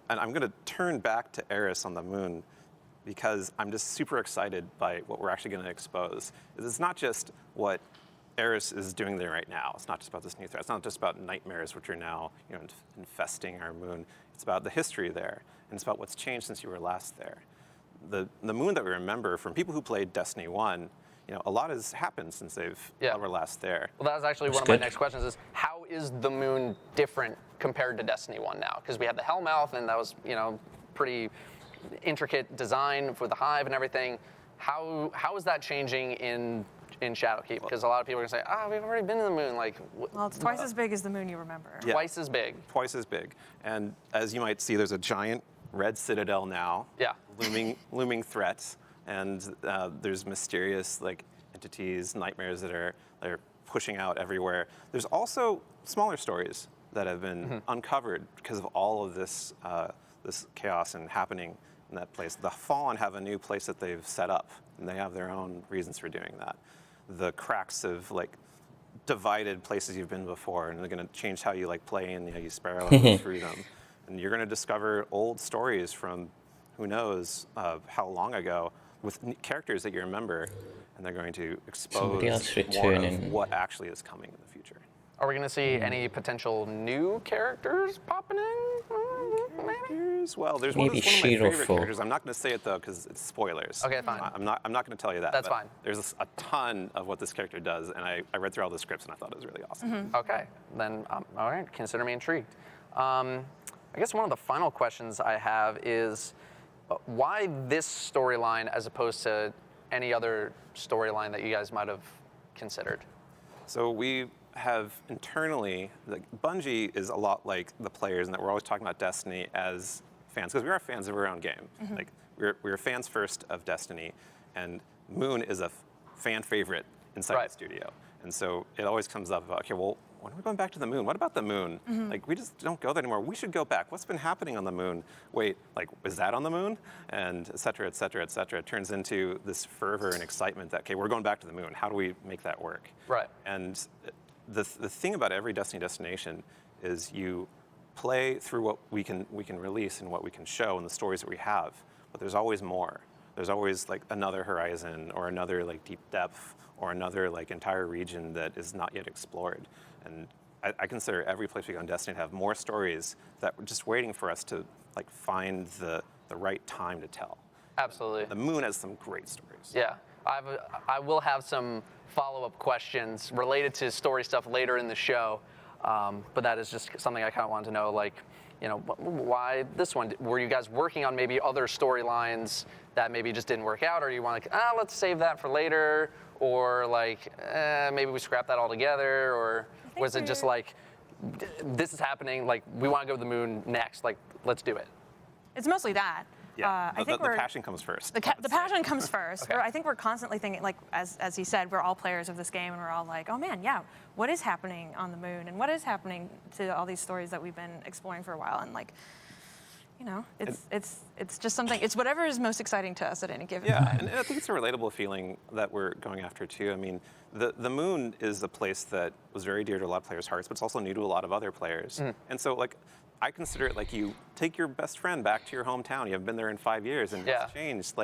I'm going to turn back to Eris on the moon. because I'm just super excited by what we're actually going to expose. It's not just what Eris is doing there right now. It's not just about this new threat. It's not just about nightmares, which are now infesting our moon. It's about the history there, and it's about what's changed since you were last there. The moon that we remember from people who played Destiny 1, a lot has happened since were last there. Well, that was actually one of my next questions is, how is the moon different compared to Destiny 1 now? Because we had the Hellmouth, and that was, pretty intricate design for the hive and everything. How is that changing in Shadowkeep? Because a lot of people are going to say, we've already been to the moon. Well, it's twice as big as the moon you remember. Yeah. Twice as big. Twice as big. And as you might see, there's a giant red citadel now. Yeah. Looming threats. And there's mysterious entities, nightmares that are pushing out everywhere. There's also smaller stories that have been uncovered because of all of this this chaos and happening in that place. The Fallen have a new place that they've set up, and they have their own reasons for doing that. The cracks have divided places you've been before, and they're going to change how you play and you sparrow through them. And you're going to discover old stories from who knows how long ago with characters that you remember, and they're going to expose more of what actually is coming in the future. Are we going to see any potential new characters popping in? Maybe? Well, there's one of my favorite characters. I'm not going to say it though because it's spoilers. Okay, fine. I'm not going to tell you that. That's fine. There's a ton of what this character does, and I read through all the scripts and I thought it was really awesome. Okay, then all right. Consider me intrigued. I guess one of the final questions I have is why this storyline as opposed to any other storyline that you guys might have considered? So we have internally, Bungie is a lot like the players in that we're always talking about Destiny as fans, because we are fans of our own game. We're fans first of Destiny, and Moon is a fan favorite inside the studio. And so it always comes up about, okay, well, when are we going back to the moon? What about the moon? We just don't go there anymore. We should go back. What's been happening on the moon? Wait, is that on the moon? And et cetera, et cetera, et cetera. It turns into this fervor and excitement that, okay, we're going back to the moon. How do we make that work? Right. And the thing about every Destiny destination is you play through what we can release and what we can show and the stories that we have, but there's always more. There's always another horizon or another deep depth or another entire region that is not yet explored. And I consider every place we go in Destiny to have more stories that were just waiting for us to find the right time to tell. Absolutely. The moon has some great stories. Yeah, I will have some follow-up questions related to story stuff later in the show, but that is just something I kind of wanted to know, why this one? Were you guys working on maybe other storylines that maybe just didn't work out, or you want let's save that for later, or maybe we scrap that all together, or was it just this is happening, we want to go to the moon next, let's do it? It's mostly that. Yeah, I think the passion comes first. The passion comes first. I think we're constantly thinking, as he said, we're all players of this game, and we're all oh man, yeah, what is happening on the moon, and what is happening to all these stories that we've been exploring for a while, and it's just something. It's whatever is most exciting to us at any given time. And I think it's a relatable feeling that we're going after too. I mean, the moon is a place that was very dear to a lot of players' hearts, but it's also new to a lot of other players. And so I consider it you take your best friend back to your hometown. You haven't been there in 5 years, and it's changed.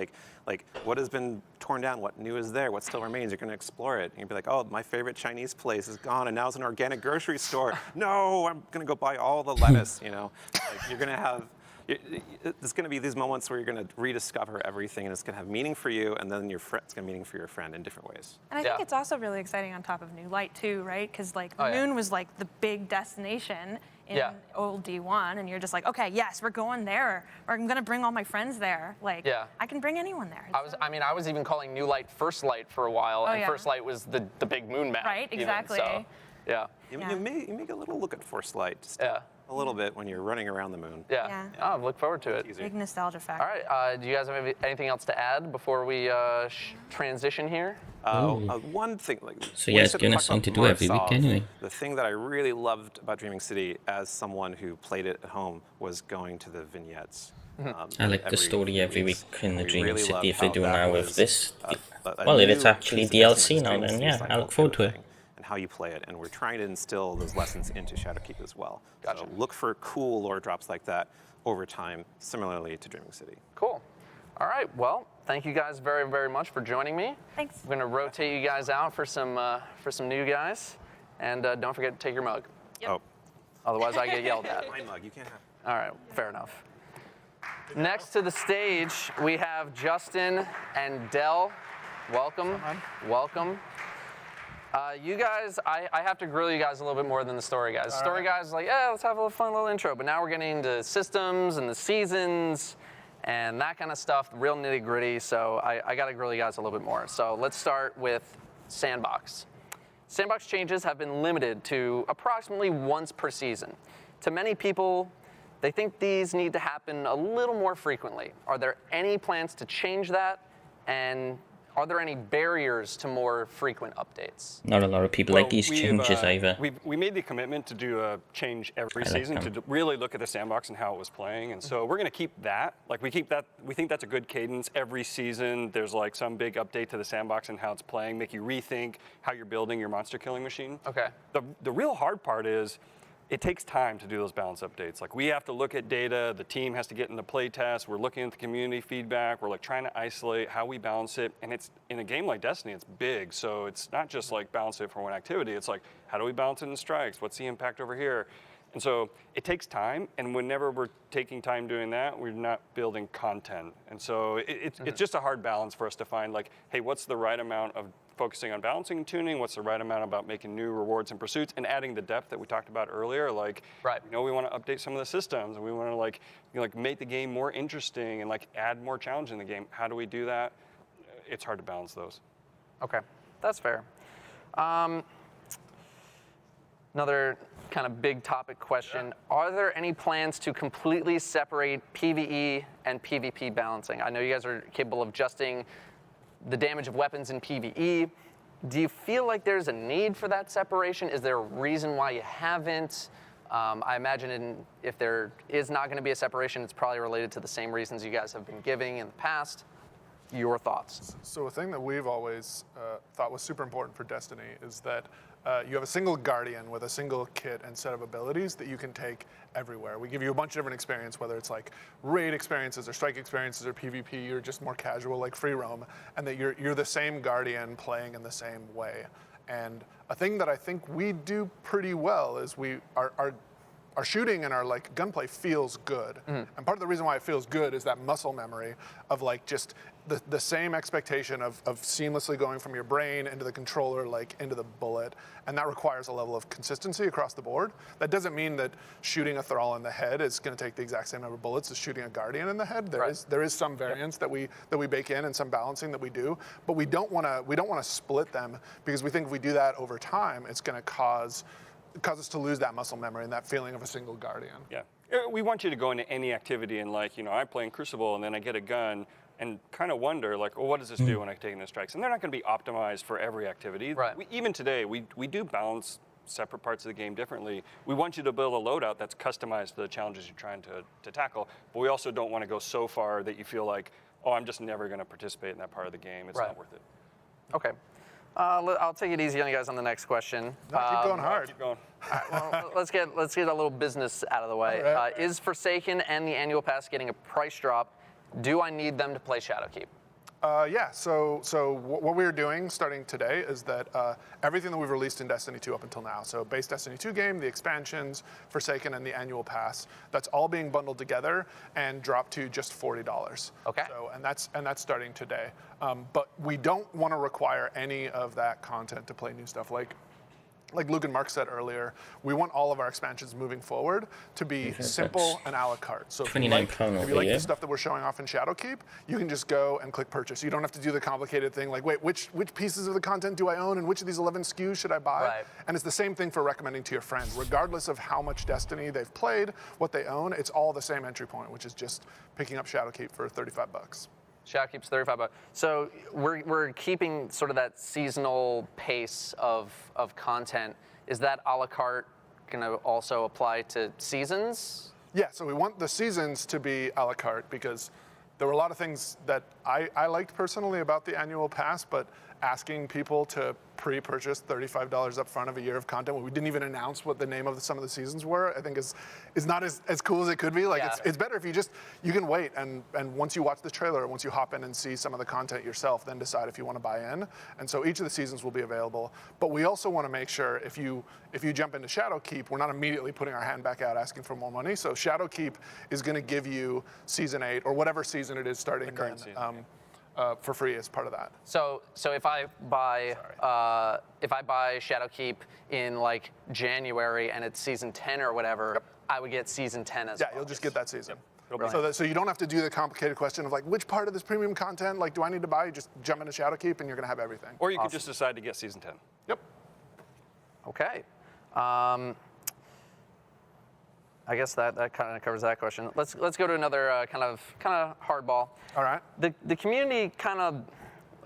What has been torn down? What new is there? What still remains? You're going to explore it. And you'll be oh, my favorite Chinese place is gone, and now it's an organic grocery store. No, I'm going to go buy all the lettuce. You're going to have. There's going to be these moments where you're going to rediscover everything, and it's going to have meaning for you, and then it's going to have meaning for your friend in different ways. And I think it's also really exciting on top of New Light too, right? Because the moon was the big destination in old D1, and you're just okay, yes, we're going there, or I'm going to bring all my friends there. I can bring anyone there. I was even calling New Light First Light for a while, and First Light was the big moon map. Right, exactly. Even, so, You may get a little look at First Light. Just a little bit when you're running around the moon. I look forward to it. Big nostalgia factor. All right, do you guys have anything else to add before we transition here? One thing, so yeah, it's given us something to do every week anyway. The thing that I really loved about Dreaming City as someone who played it at home was going to the vignettes. I like the story every week in the Dreaming City. If they do now with this, well, if it's actually DLC now, then yeah, I look forward to it. And how you play it, and we're trying to instill those lessons into Shadowkeep as well. Gotcha. So look for cool lore drops like that over time, similarly to Dreaming City. Cool. All right, well, thank you guys very, very much for joining me. Thanks. I'm gonna rotate you guys out for some new guys, and don't forget to take your mug. Yep. Oh. Otherwise, I get yelled at. My mug, you can't have. All right, fair enough. Next to the stage, we have Justin and Dell. Welcome, welcome. You guys, I have to grill you guys a little bit more than the story guys. The story guys is like, yeah, let's have a fun little intro. But now we're getting into systems and the seasons and that kind of stuff, real nitty gritty. So I got to grill you guys a little bit more. So let's start with Sandbox. Sandbox changes have been limited to approximately once per season. To many people, they think these need to happen a little more frequently. Are there any plans to change that? And are there any barriers to more frequent updates? Not a lot of people like these changes either. We made the commitment to do a change every season to really look at the sandbox and how it was playing, and so we're going to keep that. Like we keep that. We think that's a good cadence every season. There's like some big update to the sandbox and how it's playing, make you rethink how you're building your monster killing machine. Okay. The real hard part is, it takes time to do those balance updates. Like we have to look at data, the team has to get into play tests, we're looking at the community feedback, we're like trying to isolate how we balance it. And it's in a game like Destiny, it's big. So it's not just like balance it for one activity. It's like, how do we balance it in strikes? What's the impact over here? And so it takes time, and whenever we're taking time doing that, we're not building content. And so it's just a hard balance for us to find like, hey, what's the right amount of focusing on balancing and tuning, what's the right amount about making new rewards and pursuits, and adding the depth that we talked about earlier. Like, we want to update some of the systems, and we want to like make the game more interesting and like add more challenge in the game. How do we do that? It's hard to balance those. Okay, that's fair. Another kind of big topic question. Are there any plans to completely separate PvE and PvP balancing? I know you guys are capable of adjusting the damage of weapons in PvE. Do you feel like there's a need for that separation? Is there a reason why you haven't? I imagine if there is not going to be a separation, it's probably related to the same reasons you guys have been giving in the past. Your thoughts? So a thing that we've always thought was super important for Destiny is that you have a single Guardian with a single kit and set of abilities that you can take everywhere. We give you a bunch of different experience, whether it's like raid experiences or strike experiences or PvP, or just more casual like free roam, and that you're the same Guardian playing in the same way. And a thing that I think we do pretty well is our shooting and our like gunplay feels good. And part of the reason why it feels good is that muscle memory of like just the same expectation of seamlessly going from your brain into the controller, like into the bullet. And that requires a level of consistency across the board. That doesn't mean that shooting a Thrall in the head is going to take the exact same number of bullets as shooting a Guardian in the head. There is some variance that we bake in and some balancing that we do, but we don't want to split them, because we think if we do that over time, it's going to cause us to lose that muscle memory and that feeling of a single Guardian. Yeah, we want you to go into any activity and like, I play in Crucible and then I get a gun and kind of wonder like, well, what does this do when I take in the strikes? And they're not going to be optimized for every activity. Right. Even today, we do balance separate parts of the game differently. We want you to build a loadout that's customized to the challenges you're trying to tackle, but we also don't want to go so far that you feel like, oh, I'm just never going to participate in that part of the game. It's not worth it. Okay. I'll take it easy on you guys on the next question. No, keep going hard. Keep going. Well, let's get a little business out of the way. Right. Is Forsaken and the annual pass getting a price drop? Do I need them to play Shadowkeep? Yeah, so what we're doing starting today is that everything that we've released in Destiny 2 up until now, so base Destiny 2 game, the expansions, Forsaken, and the annual pass, that's all being bundled together and dropped to just $40. Okay. So, and that's starting today. But we don't want to require any of that content to play new stuff. Like Luke and Mark said earlier, we want all of our expansions moving forward to be simple and a la carte. So if you like the stuff that we're showing off in Shadowkeep, you can just go and click purchase. You don't have to do the complicated thing like, wait, which pieces of the content do I own and which of these 11 SKUs should I buy? Right. And it's the same thing for recommending to your friend. Regardless of how much Destiny they've played, what they own, it's all the same entry point, which is just picking up Shadowkeep for $35. Shadowkeep's $35. So we're keeping sort of that seasonal pace of content. Is that a la carte going to also apply to seasons? Yeah, so we want the seasons to be a la carte because there were a lot of things that I liked personally about the annual pass, but asking people to pre-purchased $35 up front of a year of content. We didn't even announce what the name of some of the seasons were. I think is not as cool as it could be. Like it's better if you can wait and once you watch the trailer, once you hop in and see some of the content yourself, then decide if you want to buy in. And so each of the seasons will be available. But we also want to make sure if you jump into Shadowkeep, we're not immediately putting our hand back out asking for more money. So Shadowkeep is going to give you season 8 or whatever season it is starting then, for free as part of that. So if I buy Shadowkeep in like January and it's season 10 or whatever, I would get season 10 as well. Yeah, you'll just get that season. Brilliant. So you don't have to do the complicated question of like, which part of this premium content, like, do I need to buy? You just jump into Shadowkeep and you're going to have everything. Or you could just decide to get season 10. Yep. Okay. I guess that kind of covers that question. Let's go to another kind of hardball. All right. The community kind of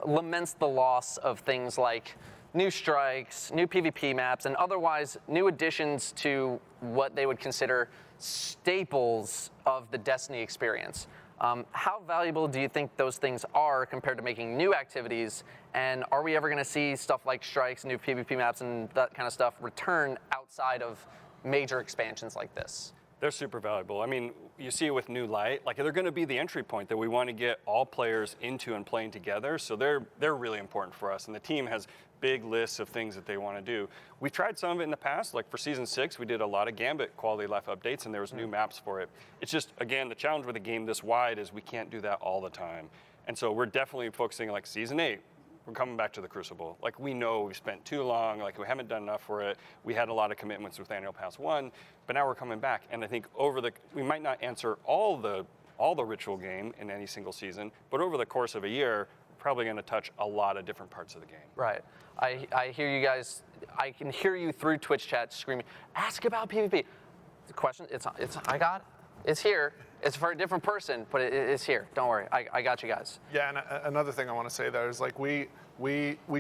laments the loss of things like new strikes, new PvP maps, and otherwise new additions to what they would consider staples of the Destiny experience. How valuable do you think those things are compared to making new activities? And are we ever going to see stuff like strikes, new PvP maps, and that kind of stuff return outside of major expansions like this? They're super valuable. I mean, you see it with New Light, like they're going to be the entry point that we want to get all players into and playing together. So they're really important for us, and the team has big lists of things that they want to do. We've tried some of it in the past, like for season 6, we did a lot of Gambit quality of life updates, and there was new maps for it. It's just, again, the challenge with a game this wide is we can't do that all the time. And so we're definitely focusing like season 8. We're coming back to the Crucible. Like we know we've spent too long, like we haven't done enough for it. We had a lot of commitments with Annual Pass 1, but now we're coming back. And I think we might not answer all the ritual game in any single season, but over the course of a year, we're probably going to touch a lot of different parts of the game. Right. I hear you guys, I can hear you through Twitch chat screaming, ask about PvP. The question, it's here. It's for a different person, but it's here. Don't worry, I got you guys. Yeah, and another thing I want to say there is like we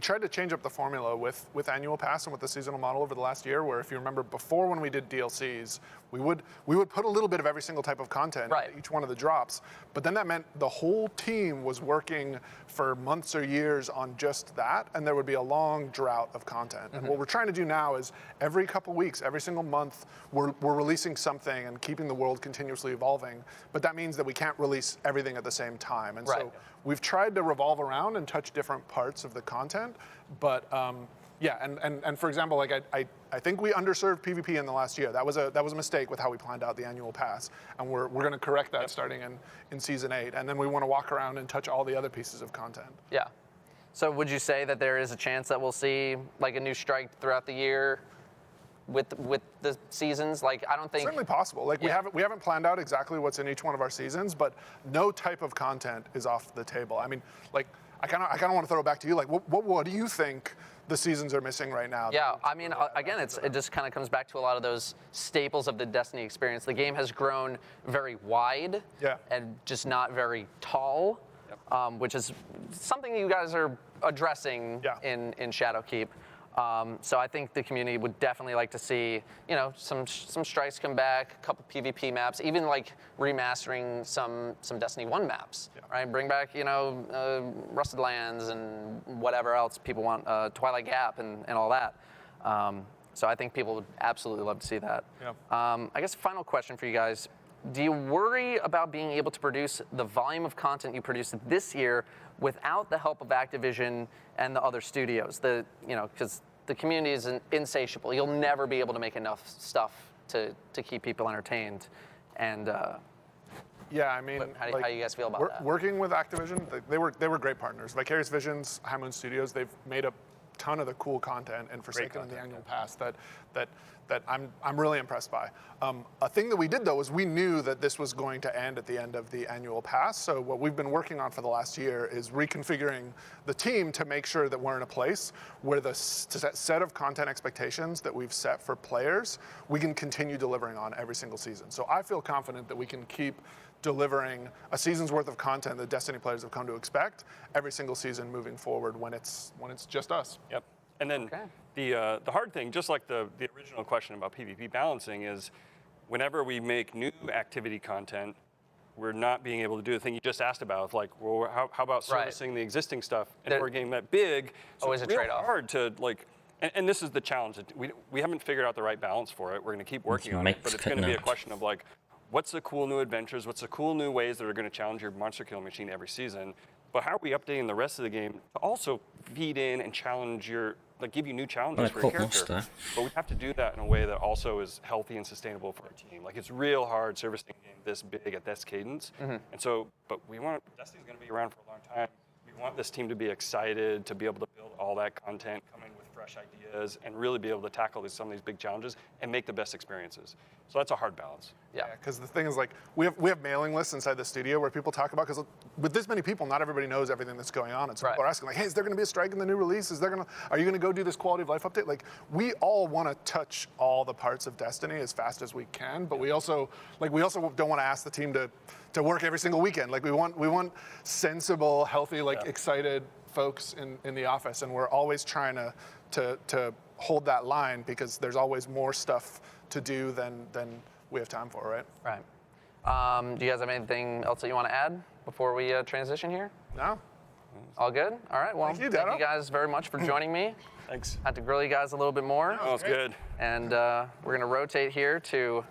tried to change up the formula with Annual Pass and with the seasonal model over the last year, where if you remember before when we did DLCs, we would put a little bit of every single type of content into each one of the drops, but then that meant the whole team was working for months or years on just that, and there would be a long drought of content. And what we're trying to do now is every couple weeks, every single month, we're releasing something and keeping the world continuously evolving, but that means that we can't release everything at the same time. And so we've tried to revolve around and touch different parts of the content, but yeah, and for example, like I think we underserved PvP in the last year. That was a mistake with how we planned out the Annual Pass, and we're going to correct that starting in season 8, and then we want to walk around and touch all the other pieces of content. Yeah. So would you say that there is a chance that we'll see like a new strike throughout the year with the seasons? Like I don't think certainly possible. Like we haven't planned out exactly what's in each one of our seasons, but no type of content is off the table. I mean, like I kind of want to throw it back to you. Like what do you think the seasons are missing right now? Yeah, I mean, again, it just kind of comes back to a lot of those staples of the Destiny experience. The game has grown very wide and just not very tall, which is something you guys are addressing in Shadowkeep. So I think the community would definitely like to see, you know, some strikes come back, a couple PvP maps, even like remastering some Destiny 1 maps, right? Bring back, you know, Rusted Lands and whatever else people want, Twilight Gap and all that. So I think people would absolutely love to see that. I guess final question for you guys. Do you worry about being able to produce the volume of content you produced this year without the help of Activision and the other studios? Because the community is insatiable. You'll never be able to make enough stuff to keep people entertained. And yeah, I mean, how do you guys feel about that? Working with Activision, they were great partners. Vicarious Visions, High Moon Studios, they've made a ton of the cool content in Forsaken and the Annual Pass that I'm really impressed by. A thing that we did though was we knew that this was going to end at the end of the Annual Pass. So what we've been working on for the last year is reconfiguring the team to make sure that we're in a place where the set of content expectations that we've set for players, we can continue delivering on every single season. So I feel confident that we can keep delivering a season's worth of content that Destiny players have come to expect every single season moving forward when it's just us. Yep. And then the hard thing, just like the original question about PvP balancing, is whenever we make new activity content, we're not being able to do the thing you just asked about, of like, well, how about servicing the existing stuff? And for a game that big, so always it's a real trade-off. hard to like, and this is the challenge. We haven't figured out the right balance for it. We're going to keep working on it, but it's going to be a question of like, what's the cool new adventures? What's the cool new ways that are going to challenge your monster kill machine every season? But how are we updating the rest of the game to also feed in and challenge your, like give you new challenges for your character? But we have to do that in a way that also is healthy and sustainable for our team. Like it's real hard servicing a game this big at this cadence. And so, but Destiny's going to be around for a long time. We want this team to be excited, to be able to build all that content, come in with fresh ideas, and really be able to tackle some of these big challenges and make the best experiences. So that's a hard balance. Yeah, because the thing is, like, we have mailing lists inside the studio where people talk about, because with this many people, not everybody knows everything that's going on. And so people are asking, like, hey, is there going to be a strike in the new release? Are you going to go do this quality of life update? Like, we all want to touch all the parts of Destiny as fast as we can, but we also don't want to ask the team to work every single weekend. Like, we want sensible, healthy, like, excited folks in the office, and we're always trying to hold that line, because there's always more stuff to do than we have time for, right? Right. Do you guys have anything else that you want to add before we transition here? No. All good? All right. Well, thank you guys very much for joining me. Thanks. Had to grill you guys a little bit more. Oh, it's good. And we're going to rotate here to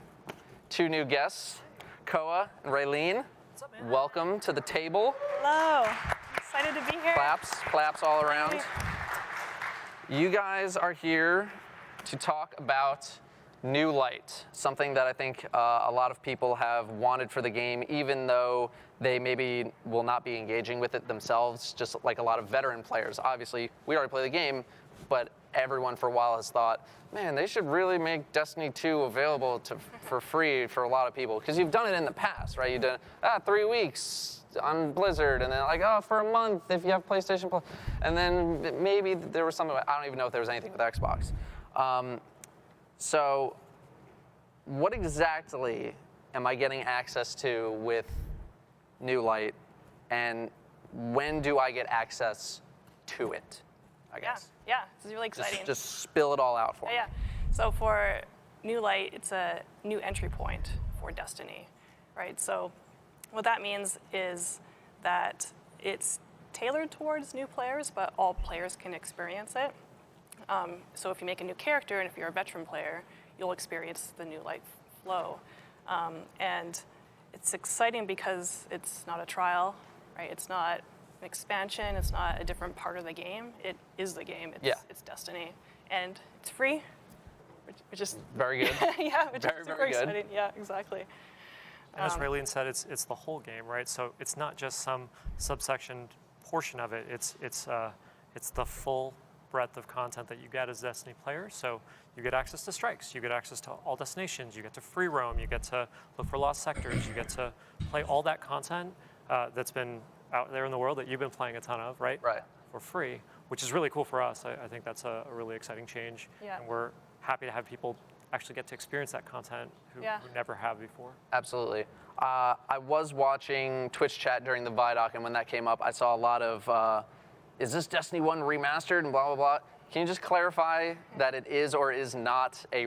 two new guests, Koa and Raylene. What's up, man? Welcome to the table. Hello. Excited to be here. Claps all around. You guys are here to talk about New Light, something that I think a lot of people have wanted for the game, even though they maybe will not be engaging with it themselves, just like a lot of veteran players. Obviously, we already play the game, but everyone for a while has thought, man, they should really make Destiny 2 available for free for a lot of people, because you've done it in the past, right? You've done 3 weeks on Blizzard, and then like, oh, for a month if you have PlayStation Plus, and then maybe there was something, I don't even know if there was anything with Xbox. So what exactly am I getting access to with New Light, and when do I get access to it, I guess? Yeah, this is really exciting. Just spill it all out for me. Yeah. So for New Light, it's a new entry point for Destiny, right? So what that means is that it's tailored towards new players, but all players can experience it. So if you make a new character, and if you're a veteran player, you'll experience the New Light flow. And it's exciting because it's not a trial, right? It's not an expansion. It's not a different part of the game. It is the game. It's Destiny. And it's free, which is very good. Yeah, which very, is super very good. exciting. Yeah, exactly. And as Raylene said, it's the whole game, right? So it's not just some subsection portion of it. It's the full breadth of content that you get as Destiny players. So you get access to strikes, you get access to all destinations, you get to free roam, you get to look for lost sectors, you get to play all that content that's been out there in the world that you've been playing a ton of, right? Right. For free, which is really cool for us. I think that's a really exciting change. Yeah. And we're happy to have people actually get to experience that content who never have before. Absolutely. I was watching Twitch chat during the Vidoc, and when that came up, I saw a lot of, is this Destiny 1 remastered and blah, blah, blah. Can you just clarify that it is or is not a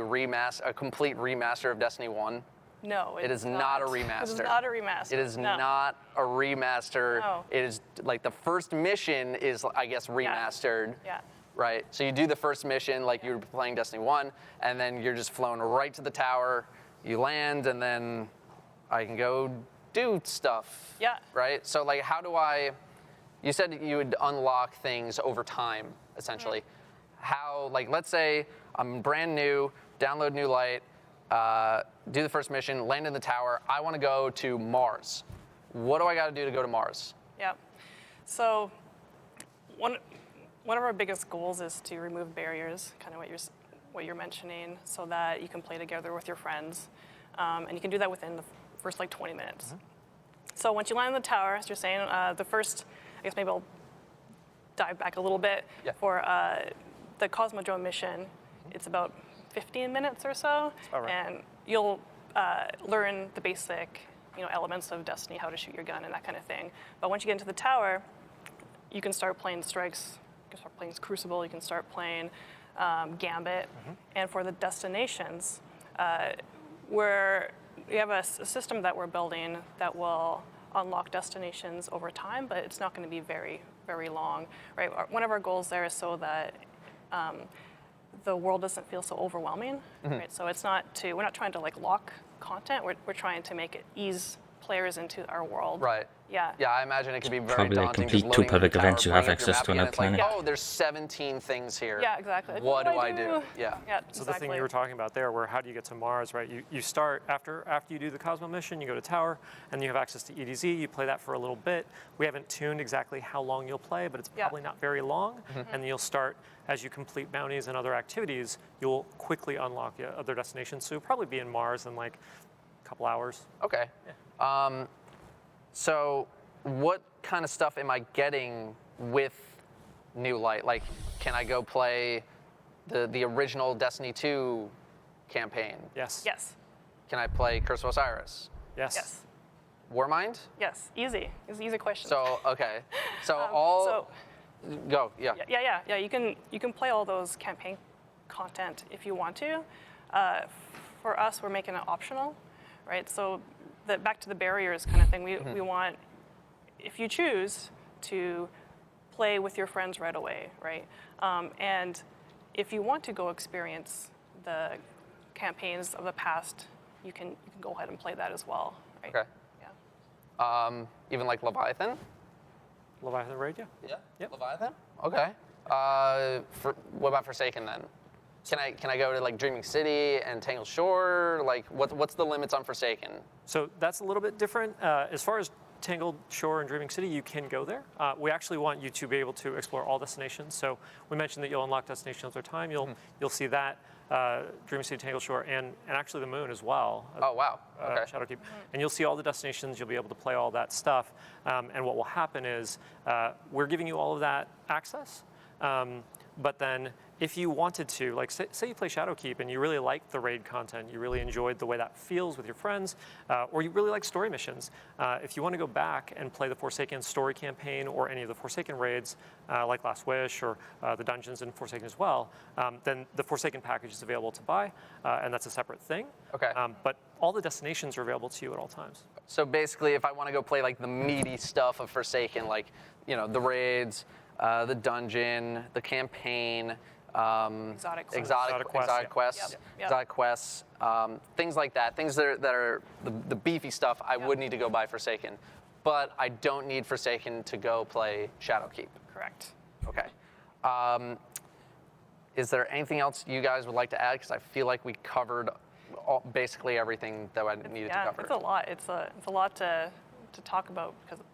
complete remaster of Destiny 1? No, it is not a remaster. It is not a remaster. It is not a remaster. No. It is like the first mission is, I guess, remastered. Yeah. Right? So you do the first mission like you were playing Destiny 1, and then you're just flown right to the tower, you land, and then I can go do stuff. Yeah. Right? So like, how do you said that you would unlock things over time, essentially. How, like, let's say I'm brand new, download New Light, do the first mission, land in the tower, I want to go to Mars. What do I got to do to go to Mars? Yeah. So one of our biggest goals is to remove barriers, kind of what you're mentioning, so that you can play together with your friends. And you can do that within the first, like, 20 minutes. So once you land in the tower, as you're saying, the first, I guess maybe I'll dive back a little bit. For the Cosmodrome mission, it's about 15 minutes or so, and you'll learn the basic, elements of Destiny, how to shoot your gun and that kind of thing. But once you get into the tower, you can start playing strikes, you can start playing Crucible, you can start playing Gambit, and for the destinations, we're we have a system that we're building that will unlock destinations over time, but it's not going to be very, very long, right? One of our goals there is so that the world doesn't feel so overwhelming, right? So it's not we're not trying to like lock content. We're trying to make it ease players into our world. Right. Yeah. Yeah, I imagine it could be very Probably like daunting. complete just two loading public the tower, events you have bringing up your access map to on again, a it's like, planet. oh, there's 17 things here. Yeah, exactly. What do I do? Yeah. Yeah, So the thing you were talking about there, where how do you get to Mars, right? You start after you do the Cosmo mission, you go to Tower, and you have access to EDZ. You play that for a little bit. We haven't tuned exactly how long you'll play, but it's probably not very long. And then you'll start, as you complete bounties and other activities, you'll quickly unlock other destinations. So you'll probably be in Mars in like a couple hours. Okay. So what kind of stuff am I getting with New Light? Like, can I go play the original Destiny 2 campaign? Yes. Yes. Can I play Curse of Osiris? Yes. Yes. Warmind? Yes. Easy. It's an easy question. So, okay. So go, yeah. Yeah. You can play all those campaign content if you want to. For us, we're making it optional, right? So back to the barriers kind of thing. We want, if you choose to play with your friends right away, right? And if you want to go experience the campaigns of the past, you can go ahead and play that as well, right? Okay. Yeah. Even like Leviathan? Leviathan Raid, yeah. Yeah. Yep. Leviathan. Okay. What about Forsaken then? Can I go to like Dreaming City and Tangled Shore? Like, what's the limits on Forsaken? So that's a little bit different. As far as Tangled Shore and Dreaming City, you can go there. We actually want you to be able to explore all destinations. So we mentioned that you'll unlock destinations over time. You'll see that Dreaming City, Tangled Shore, and actually the Moon as well. Oh wow! Okay. Shadowkeep, and you'll see all the destinations. You'll be able to play all that stuff. And what will happen is we're giving you all of that access. But then if you wanted to, like say you play Shadowkeep and you really liked the raid content, you really enjoyed the way that feels with your friends, or you really like story missions, if you want to go back and play the Forsaken story campaign or any of the Forsaken raids, like Last Wish or the dungeons in Forsaken as well, then the Forsaken package is available to buy, and that's a separate thing. Okay. But all the destinations are available to you at all times. So basically, if I want to go play like the meaty stuff of Forsaken, like the raids, the dungeon, the campaign, exotic quests, things like that, things that are the beefy stuff, I would need to go buy Forsaken. But I don't need Forsaken to go play Shadowkeep. Correct. Okay. Is there anything else you guys would like to add? Because I feel like we covered basically everything that I needed to cover. It's a lot. It's a lot to talk about because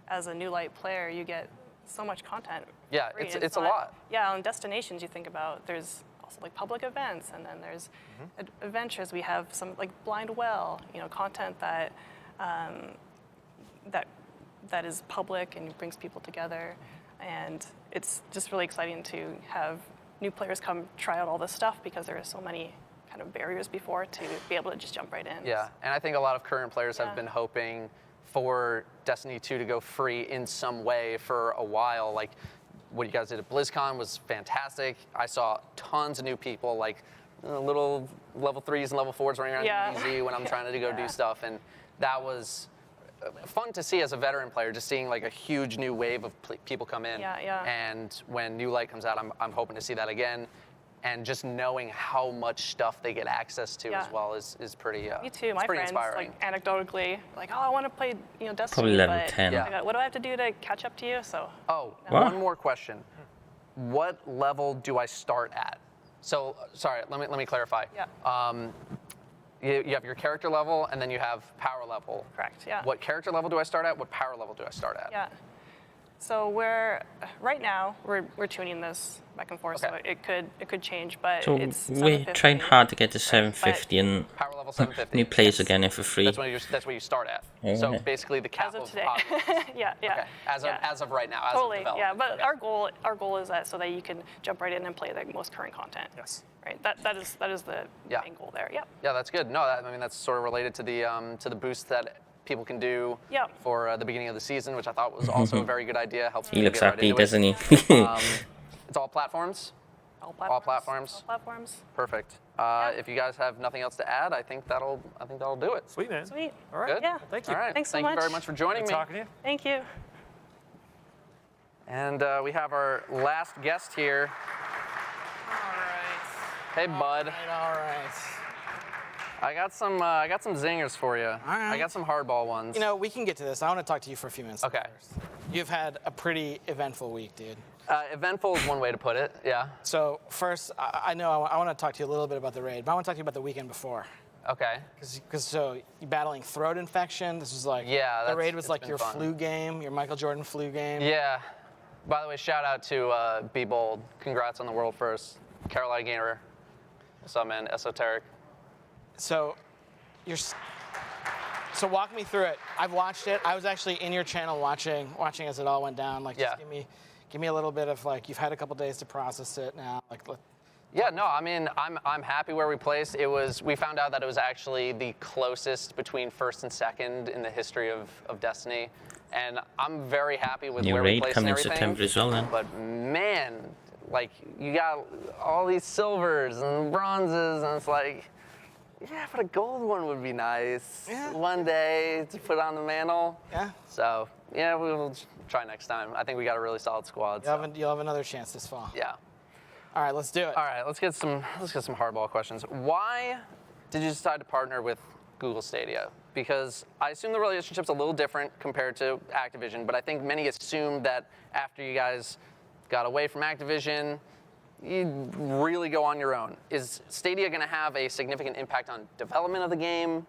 as a New Light player, you get so much content. Yeah, it's a lot. Yeah, on destinations you think about, there's also like public events, and then there's adventures. We have some like Blind Well, content that that is public and brings people together, and it's just really exciting to have new players come try out all this stuff because there are so many kind of barriers before to be able to just jump right in. Yeah, and I think a lot of current players have been hoping for Destiny 2 to go free in some way for a while. Like what you guys did at BlizzCon was fantastic. I saw tons of new people, like little level 3s and level 4s running around EZ when I'm trying to go do stuff, and that was fun to see as a veteran player, just seeing like a huge new wave of people come in. And when New Light comes out, I'm hoping to see that again. And just knowing how much stuff they get access to as well is pretty. Me too. My friends, inspiring. like anecdotally, like, oh, I want to play, Destiny. Probably level but 10. what do I have to do to catch up to you? So. Oh, one more question. What level do I start at? So, sorry, let me clarify. Yeah. You have your character level, and then you have power level. Correct. Yeah. What character level do I start at? What power level do I start at? Yeah. So right now we're tuning this back and forth, so it could change, but so it's we're trying hard to get to 750 and power level 750. New players again for free. That's where you start at. So basically the cap as of today. yeah. Okay. As of right now. As totally. Of development. Yeah, but our goal is that so that you can jump right in and play the most current content. Yes. Right. That is the main goal there. Yep. Yeah, that's good. No, that's sort of related to the boost that people can do for the beginning of the season, which I thought was also a very good idea. Helps he looks happy, doesn't he? It's all platforms. All platforms. All platforms. Perfect. If you guys have nothing else to add, I think that'll do it. Sweet, man. Sweet. All right. Good. Yeah. Thank you. All right. Thanks so Thank much. you very much for joining Good me. talking to you. Thank you. And we have our last guest here. Hey, bud. All right. I got some zingers for you. All right. I got some hardball ones. You know, we can get to this. I want to talk to you for a few minutes. Okay. First. You've had a pretty eventful week, dude. Eventful is one way to put it. Yeah. So first, I know I want to talk to you a little bit about the raid, but I want to talk to you about the weekend before. Okay. Because so you're battling throat infection. This was like Yeah, the raid was it's like been your fun. flu game, your Michael Jordan flu game. Yeah. By the way, shout out to Be Bold. Congrats on the world first. Carolina Gamer. What's up, man? Esoteric. So so walk me through it. I've watched it. I was actually in your channel watching as it all went down. Like, just give me a little bit of like, you've had a couple days to process it now. Like, Yeah, no, I mean, I'm happy where we placed. We found out that it was actually the closest between first and second in the history of Destiny. And I'm very happy with New where we raid placed coming and in everything. September as well, then. But man, like, you got all these silvers and bronzes, and it's like, yeah, but a gold one would be nice. Yeah. One day to put on the mantle. Yeah. So, yeah, we'll try next time. I think we got a really solid squad. You'll have another chance this fall. Yeah. All right, let's do it. All right, let's get some hardball questions. Why did you decide to partner with Google Stadia? Because I assume the relationship's a little different compared to Activision, but I think many assumed that after you guys got away from Activision, you'd really go on your own. Is Stadia going to have a significant impact on development of the game?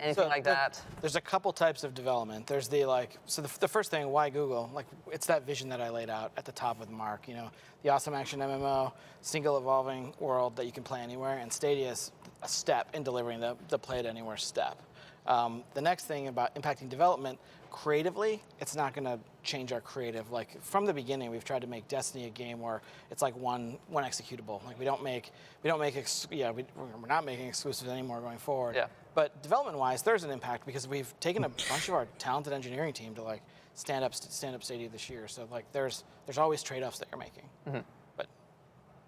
Anything like that? There's a couple types of development. There's the the first thing, why Google? Like, it's that vision that I laid out at the top with Mark. You know, the awesome action MMO, single evolving world that you can play anywhere, and Stadia is a step in delivering the play it anywhere step. The next thing about impacting development, creatively, it's not going to change our creative. Like, from the beginning, we've tried to make Destiny a game where it's like one executable. Like, we're not making exclusives anymore going forward. Yeah. But development-wise, there's an impact because we've taken a bunch of our talented engineering team to like stand up Stadia this year. So like, there's always trade-offs that you're making. Mm-hmm. But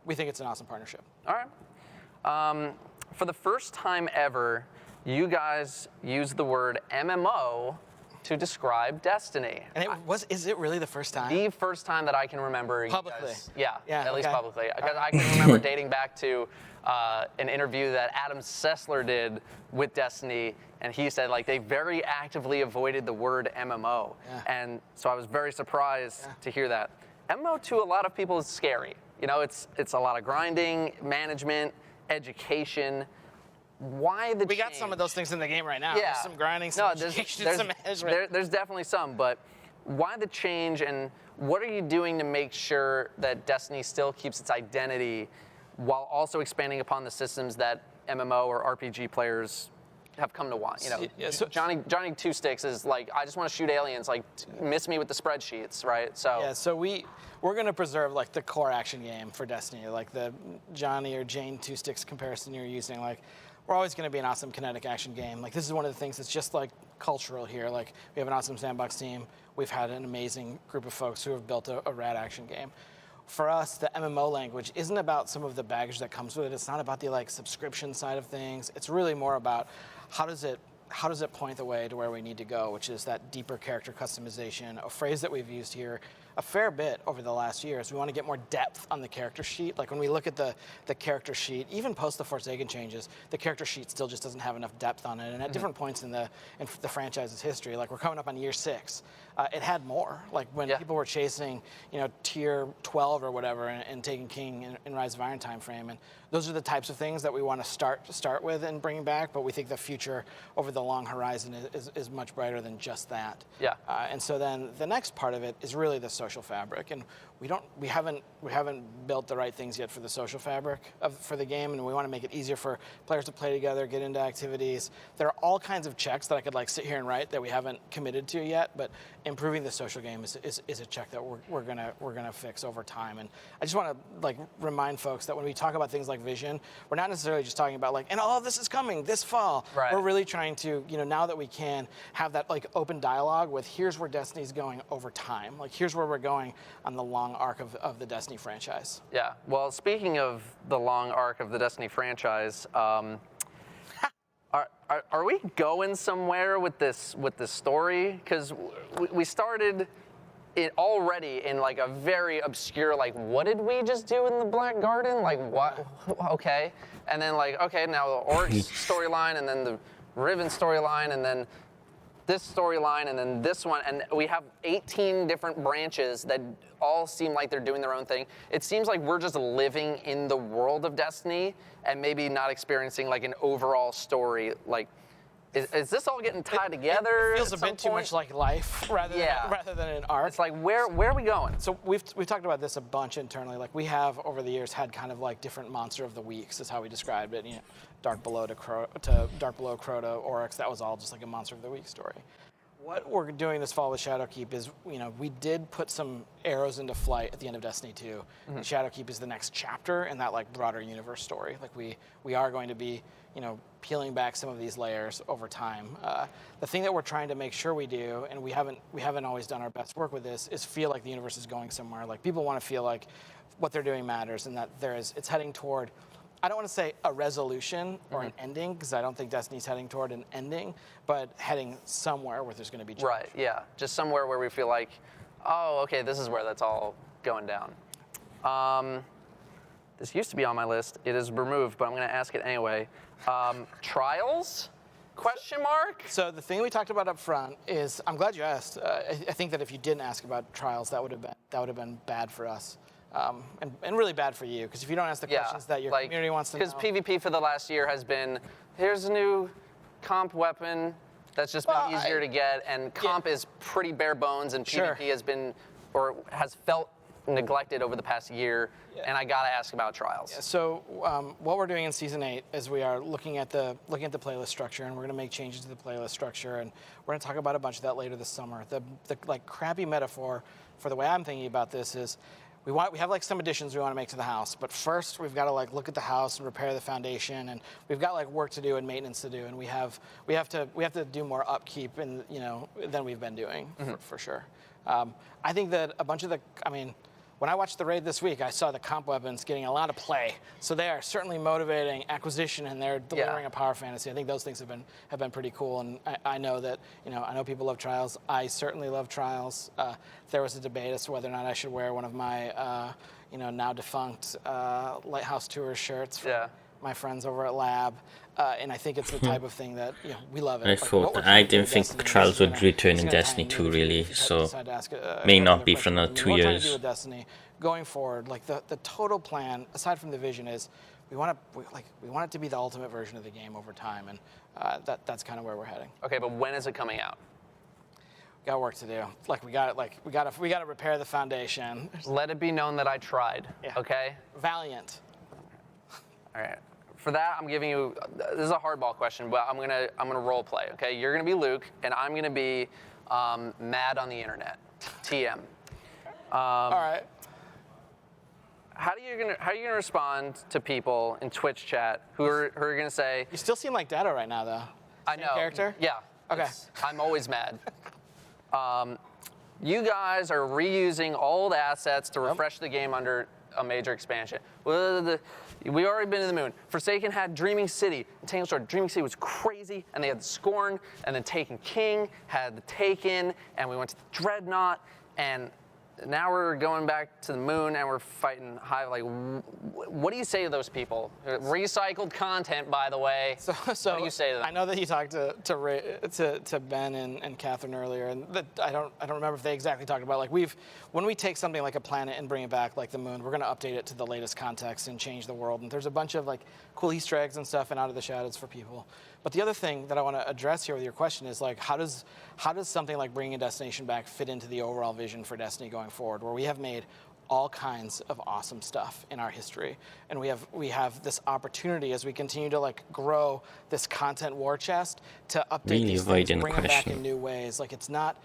we think it's an awesome partnership. All right. For the first time ever, you guys used the word MMO to describe Destiny. And is it really the first time? The first time that I can remember. Publicly. At least publicly. Because I can remember dating back to an interview that Adam Sessler did with Destiny, and he said like they very actively avoided the word MMO. Yeah. And so I was very surprised to hear that. MMO to a lot of people is scary. You know, it's a lot of grinding, management, education. Why the We got some of those things in the game right now. Yeah. There's some grinding, some education, some management. There's definitely some, but why the change, and what are you doing to make sure that Destiny still keeps its identity while also expanding upon the systems that MMO or RPG players have come to want? You know, Johnny Two Sticks is like, I just want to shoot aliens. Like, miss me with the spreadsheets, right? So yeah, so we're gonna preserve like the core action game for Destiny, like the Johnny or Jane Two Sticks comparison you're using. Like, we're always gonna be an awesome kinetic action game. Like, this is one of the things that's just like cultural here. Like, we have an awesome sandbox team. We've had an amazing group of folks who have built a rad action game. For us, the MMO language isn't about some of the baggage that comes with it. It's not about the like subscription side of things. It's really more about how does it point the way to where we need to go, which is that deeper character customization, a phrase that we've used here a fair bit over the last years. We want to get more depth on the character sheet. Like, when we look at the character sheet, even post the Forsaken changes, the character sheet still just doesn't have enough depth on it. And at different points in the franchise's history, like we're coming up on year 6, it had more. Like, when people were chasing, tier 12 or whatever and taking King in Rise of Iron time frame, and those are the types of things that we want to start with and bring back. But we think the future over the long horizon is much brighter than just that. Yeah. And so then the next part of it is really the social fabric, and we haven't built the right things yet for the social fabric for the game, and we want to make it easier for players to play together, get into activities. There are all kinds of checks that I could like sit here and write that we haven't committed to yet, but improving the social game is a check that we're gonna fix over time. And I just want to like remind folks that when we talk about things like vision, we're not necessarily just talking about like, and all of this is coming this fall. Right. We're really trying to, now that we can have that like open dialogue with, here's where Destiny's going over time. Like, here's where we're going on the long arc of the Destiny franchise. Yeah. Well, speaking of the long arc of the Destiny franchise, are we going somewhere with this story? Because we started it already in like a very obscure, like, what did we just do in the Black Garden? Like, what? Okay. And then like, okay, now the Oryx storyline, and then the Riven storyline, and then this storyline, and then this one, and we have 18 different branches that all seem like they're doing their own thing. It seems like we're just living in the world of Destiny and maybe not experiencing like an overall story. Like, is this all getting tied together? It feels a bit too much like life rather than an arc. It's like, where are we going? So we've talked about this a bunch internally. Like, we have over the years had kind of like different monster of the weeks is how we described it. You know, Dark Below to Dark Below, Crota, Oryx. That was all just like a monster of the week story. What we're doing this fall with Shadowkeep is, you know, we did put some arrows into flight at the end of Destiny 2. Mm-hmm. Shadowkeep is the next chapter in that like broader universe story. Like we are going to be, you know, peeling back some of these layers over time. The thing that we're trying to make sure we do, and we haven't always done our best work with this, is feel like the universe is going somewhere. Like, people want to feel like what they're doing matters, and that it's heading toward, I don't want to say a resolution or an ending, because I don't think Destiny's heading toward an ending, but heading somewhere where there's going to be change. Right, yeah. Just somewhere where we feel like, oh, okay, this is where that's all going down. This used to be on my list. It is removed, but I'm going to ask it anyway. Trials? Question mark? So the thing we talked about up front is, I'm glad you asked. I think that if you didn't ask about trials, that would have been bad for us. And really bad for you, because if you don't ask the questions that your community wants to know. Because PvP for the last year has been, here's a new comp weapon that's just been easier to get, and comp is pretty bare bones, and PvP has been, or has felt neglected over the past year, and I gotta ask about trials. Yeah, so what we're doing in Season 8 is we are looking at the playlist structure, and we're gonna make changes to the playlist structure, and we're gonna talk about a bunch of that later this summer. The like crappy metaphor for the way I'm thinking about this is, we have like some additions we want to make to the house, but first we've got to like look at the house and repair the foundation, and we've got like work to do and maintenance to do, and we have to do more upkeep and than we've been doing for sure. I think that a bunch of when I watched the raid this week, I saw the comp weapons getting a lot of play, so they are certainly motivating acquisition, and they're delivering a power fantasy. I think those things have been pretty cool, and I know that I know people love trials. I certainly love trials. There was a debate as to whether or not I should wear one of my now defunct Lighthouse Tours shirts from my friends over at Lab. And I think it's the type of thing that we love it. I didn't think trials would return in Destiny 2 really, so may not be for another 2 years. Do with Destiny going forward, like the total plan, aside from the vision, is we want it to be the ultimate version of the game over time, and that's kind of where we're heading. Okay, but when is it coming out? Got work to do. We got to repair the foundation. Let it be known that I tried. Yeah. Okay. Valiant. All right. For that, I'm giving you, this is a hardball question, but I'm gonna role play, okay? You're gonna be Luke, and I'm gonna be mad on the internet, TM. All right. How are you gonna respond to people in Twitch chat who are gonna say? You still seem like Dado right now, though. I know. Character? Yeah. Okay. I'm always mad. You guys are reusing old assets to refresh the game under a major expansion. We already been to the moon. Forsaken had Dreaming City. Tangled Shore, Dreaming City was crazy, and they had the Scorn, and then Taken King had the Taken, and we went to the Dreadnought, and now we're going back to the moon, and we're fighting Hive. Like, what do you say to those people? Recycled content, by the way. So what do you say to them? I know that you talked to Ben and Catherine earlier, and I don't remember if they exactly talked about, like, when we take something like a planet and bring it back, like the moon, we're going to update it to the latest context and change the world. And there's a bunch of like cool Easter eggs and stuff and Out of the Shadows for people. But the other thing that I want to address here with your question is, like, how does something like bringing a destination back fit into the overall vision for Destiny going forward, where we have made all kinds of awesome stuff in our history, and we have this opportunity as we continue to like grow this content war chest to update these things, bring them back in new ways. Like, it's not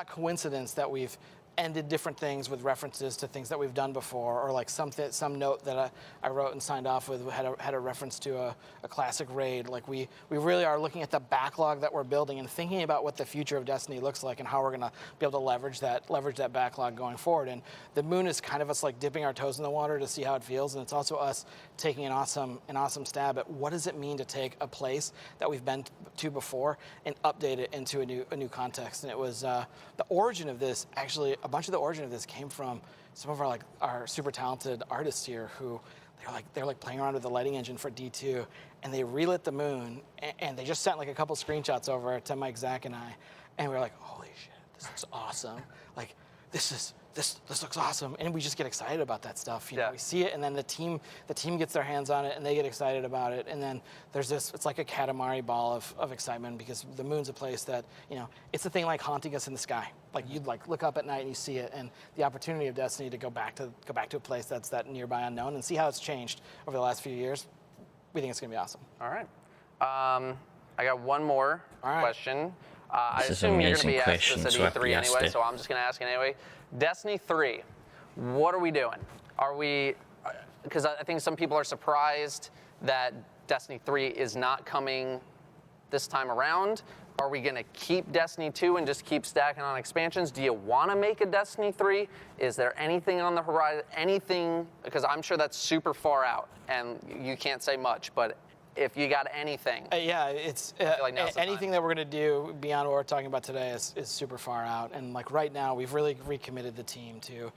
coincidence that we've ended different things with references to things that we've done before, or like some note that I wrote and signed off with had a reference to a classic raid. Like we really are looking at the backlog that we're building and thinking about what the future of Destiny looks like and how we're gonna be able to leverage that backlog going forward. And the moon is kind of us like dipping our toes in the water to see how it feels, and it's also us taking an awesome stab at what does it mean to take a place that we've been to before and update it into a new context. And it was the origin of this, actually a bunch of the origin of this came from some of our super talented artists here who they're playing around with the lighting engine for D2, and they relit the moon, and they just sent like a couple screenshots over to Mike, Zach, and I, and we were like, holy shit, this looks awesome. Like this looks awesome, and we just get excited about that stuff. You know, we see it, and then the team gets their hands on it, and they get excited about it, and then there's this. It's like a Katamari ball of excitement because the moon's a place that, you know, it's the thing like haunting us in the sky. Like you'd like look up at night and you see it, and the opportunity of Destiny to go back to a place that's that nearby unknown and see how it's changed over the last few years. We think it's gonna be awesome. All right. I got one more question. I This is assume you're going to amazing be asked question, this so at I E3 asked anyway, it. so I'm just going to ask it anyway. Destiny 3, what are we doing? Are we, because I think some people are surprised that Destiny 3 is not coming this time around. Are we going to keep Destiny 2 and just keep stacking on expansions? Do you want to make a Destiny 3? Is there anything on the horizon, anything, because I'm sure that's super far out and you can't say much, but if you got anything. Yeah, it's anything that we're going to do beyond what we're talking about today is super far out. And like right now, we've really recommitted the team to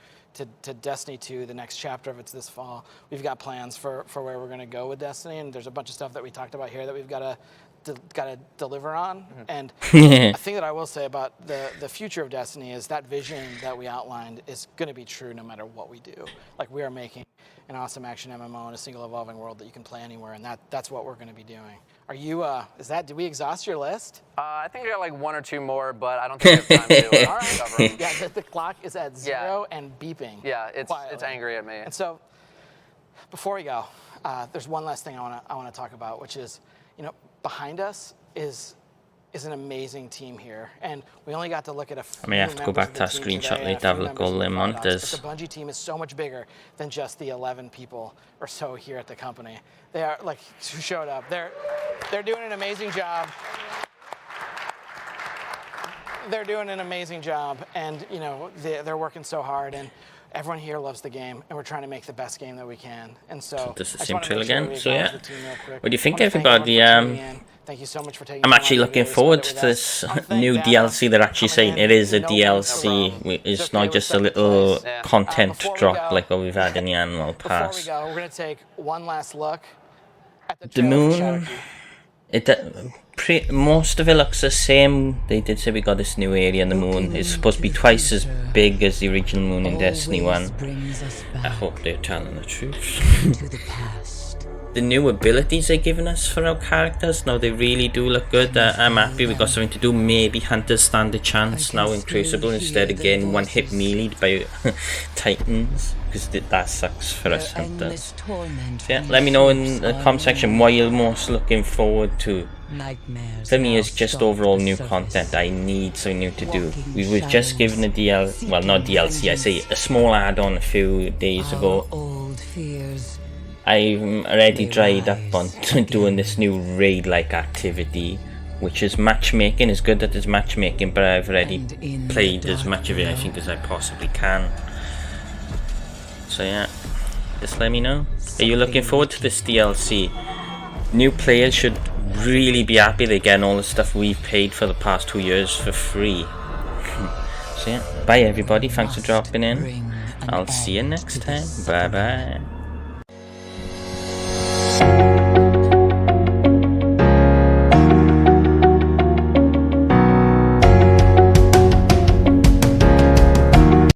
Destiny 2, the next chapter of it's this fall. We've got plans for where we're going to go with Destiny, and there's a bunch of stuff that we talked about here that we've got to deliver on. And a thing that I will say about the future of Destiny is that vision that we outlined is going to be true no matter what we do. Like we are making an awesome action MMO in a single evolving world that you can play anywhere, and that's what we're going to be doing. Are you? Did we exhaust your list? I think I got like one or two more, but I don't think we have time to cover them. Yeah, the clock is at 0 and beeping. Yeah, it's angry at me. And so, before we go, there's one last thing I want to talk about, which is, you know, behind us is an amazing team here, and we only got to look at a few I may have to go back to that screenshot later, have a look at all the monitors. But the Bungie team is so much bigger than just the 11 people or so here at the company. They are like who showed up. They're doing an amazing job. They're doing an amazing job, and you know they're working so hard, and everyone here loves the game, and we're trying to make the best game that we can. And so this is I the just same wanna trail make sure again. we So acknowledge yeah, the team real quick. what do you think, I wanna thank everybody? everyone for tuning in. Thank you so much for taking I'm time actually out of looking your day to forward spend to it with us. this new DLC. They're actually saying it is a DLC. It's not just a little content drop like what we've had in the annual Before we pass. go, we're going to take one last look at the The trailer for moon, Shadowkeep. most of it looks the same. They did say we got this new area in the moon. It's supposed to be twice as big as the original moon in Destiny 1. I hope they're telling the truth. The new abilities they're giving us for our characters, now they really do look good. I'm happy we got something to do. Maybe Hunters stand a chance now in Crucible instead of getting one hit melee'd by Titans, because that sucks for us Hunters. So yeah, let me know in the comment section what you're most looking forward to. For me, it's just overall new content. I need something new to do. We were just given a DLC, well not DLC, I say a small add-on a few days ago. I'm already dried up on doing this new raid-like activity, which is matchmaking. It's good that there's matchmaking, but I've already played as much of it, I think, as I possibly can. So yeah, just let me know. Are you looking forward to this DLC? New players should really be happy they're getting all the stuff we've paid for the past 2 years for free. So yeah, bye everybody, thanks for dropping in. I'll see you next time. Bye bye.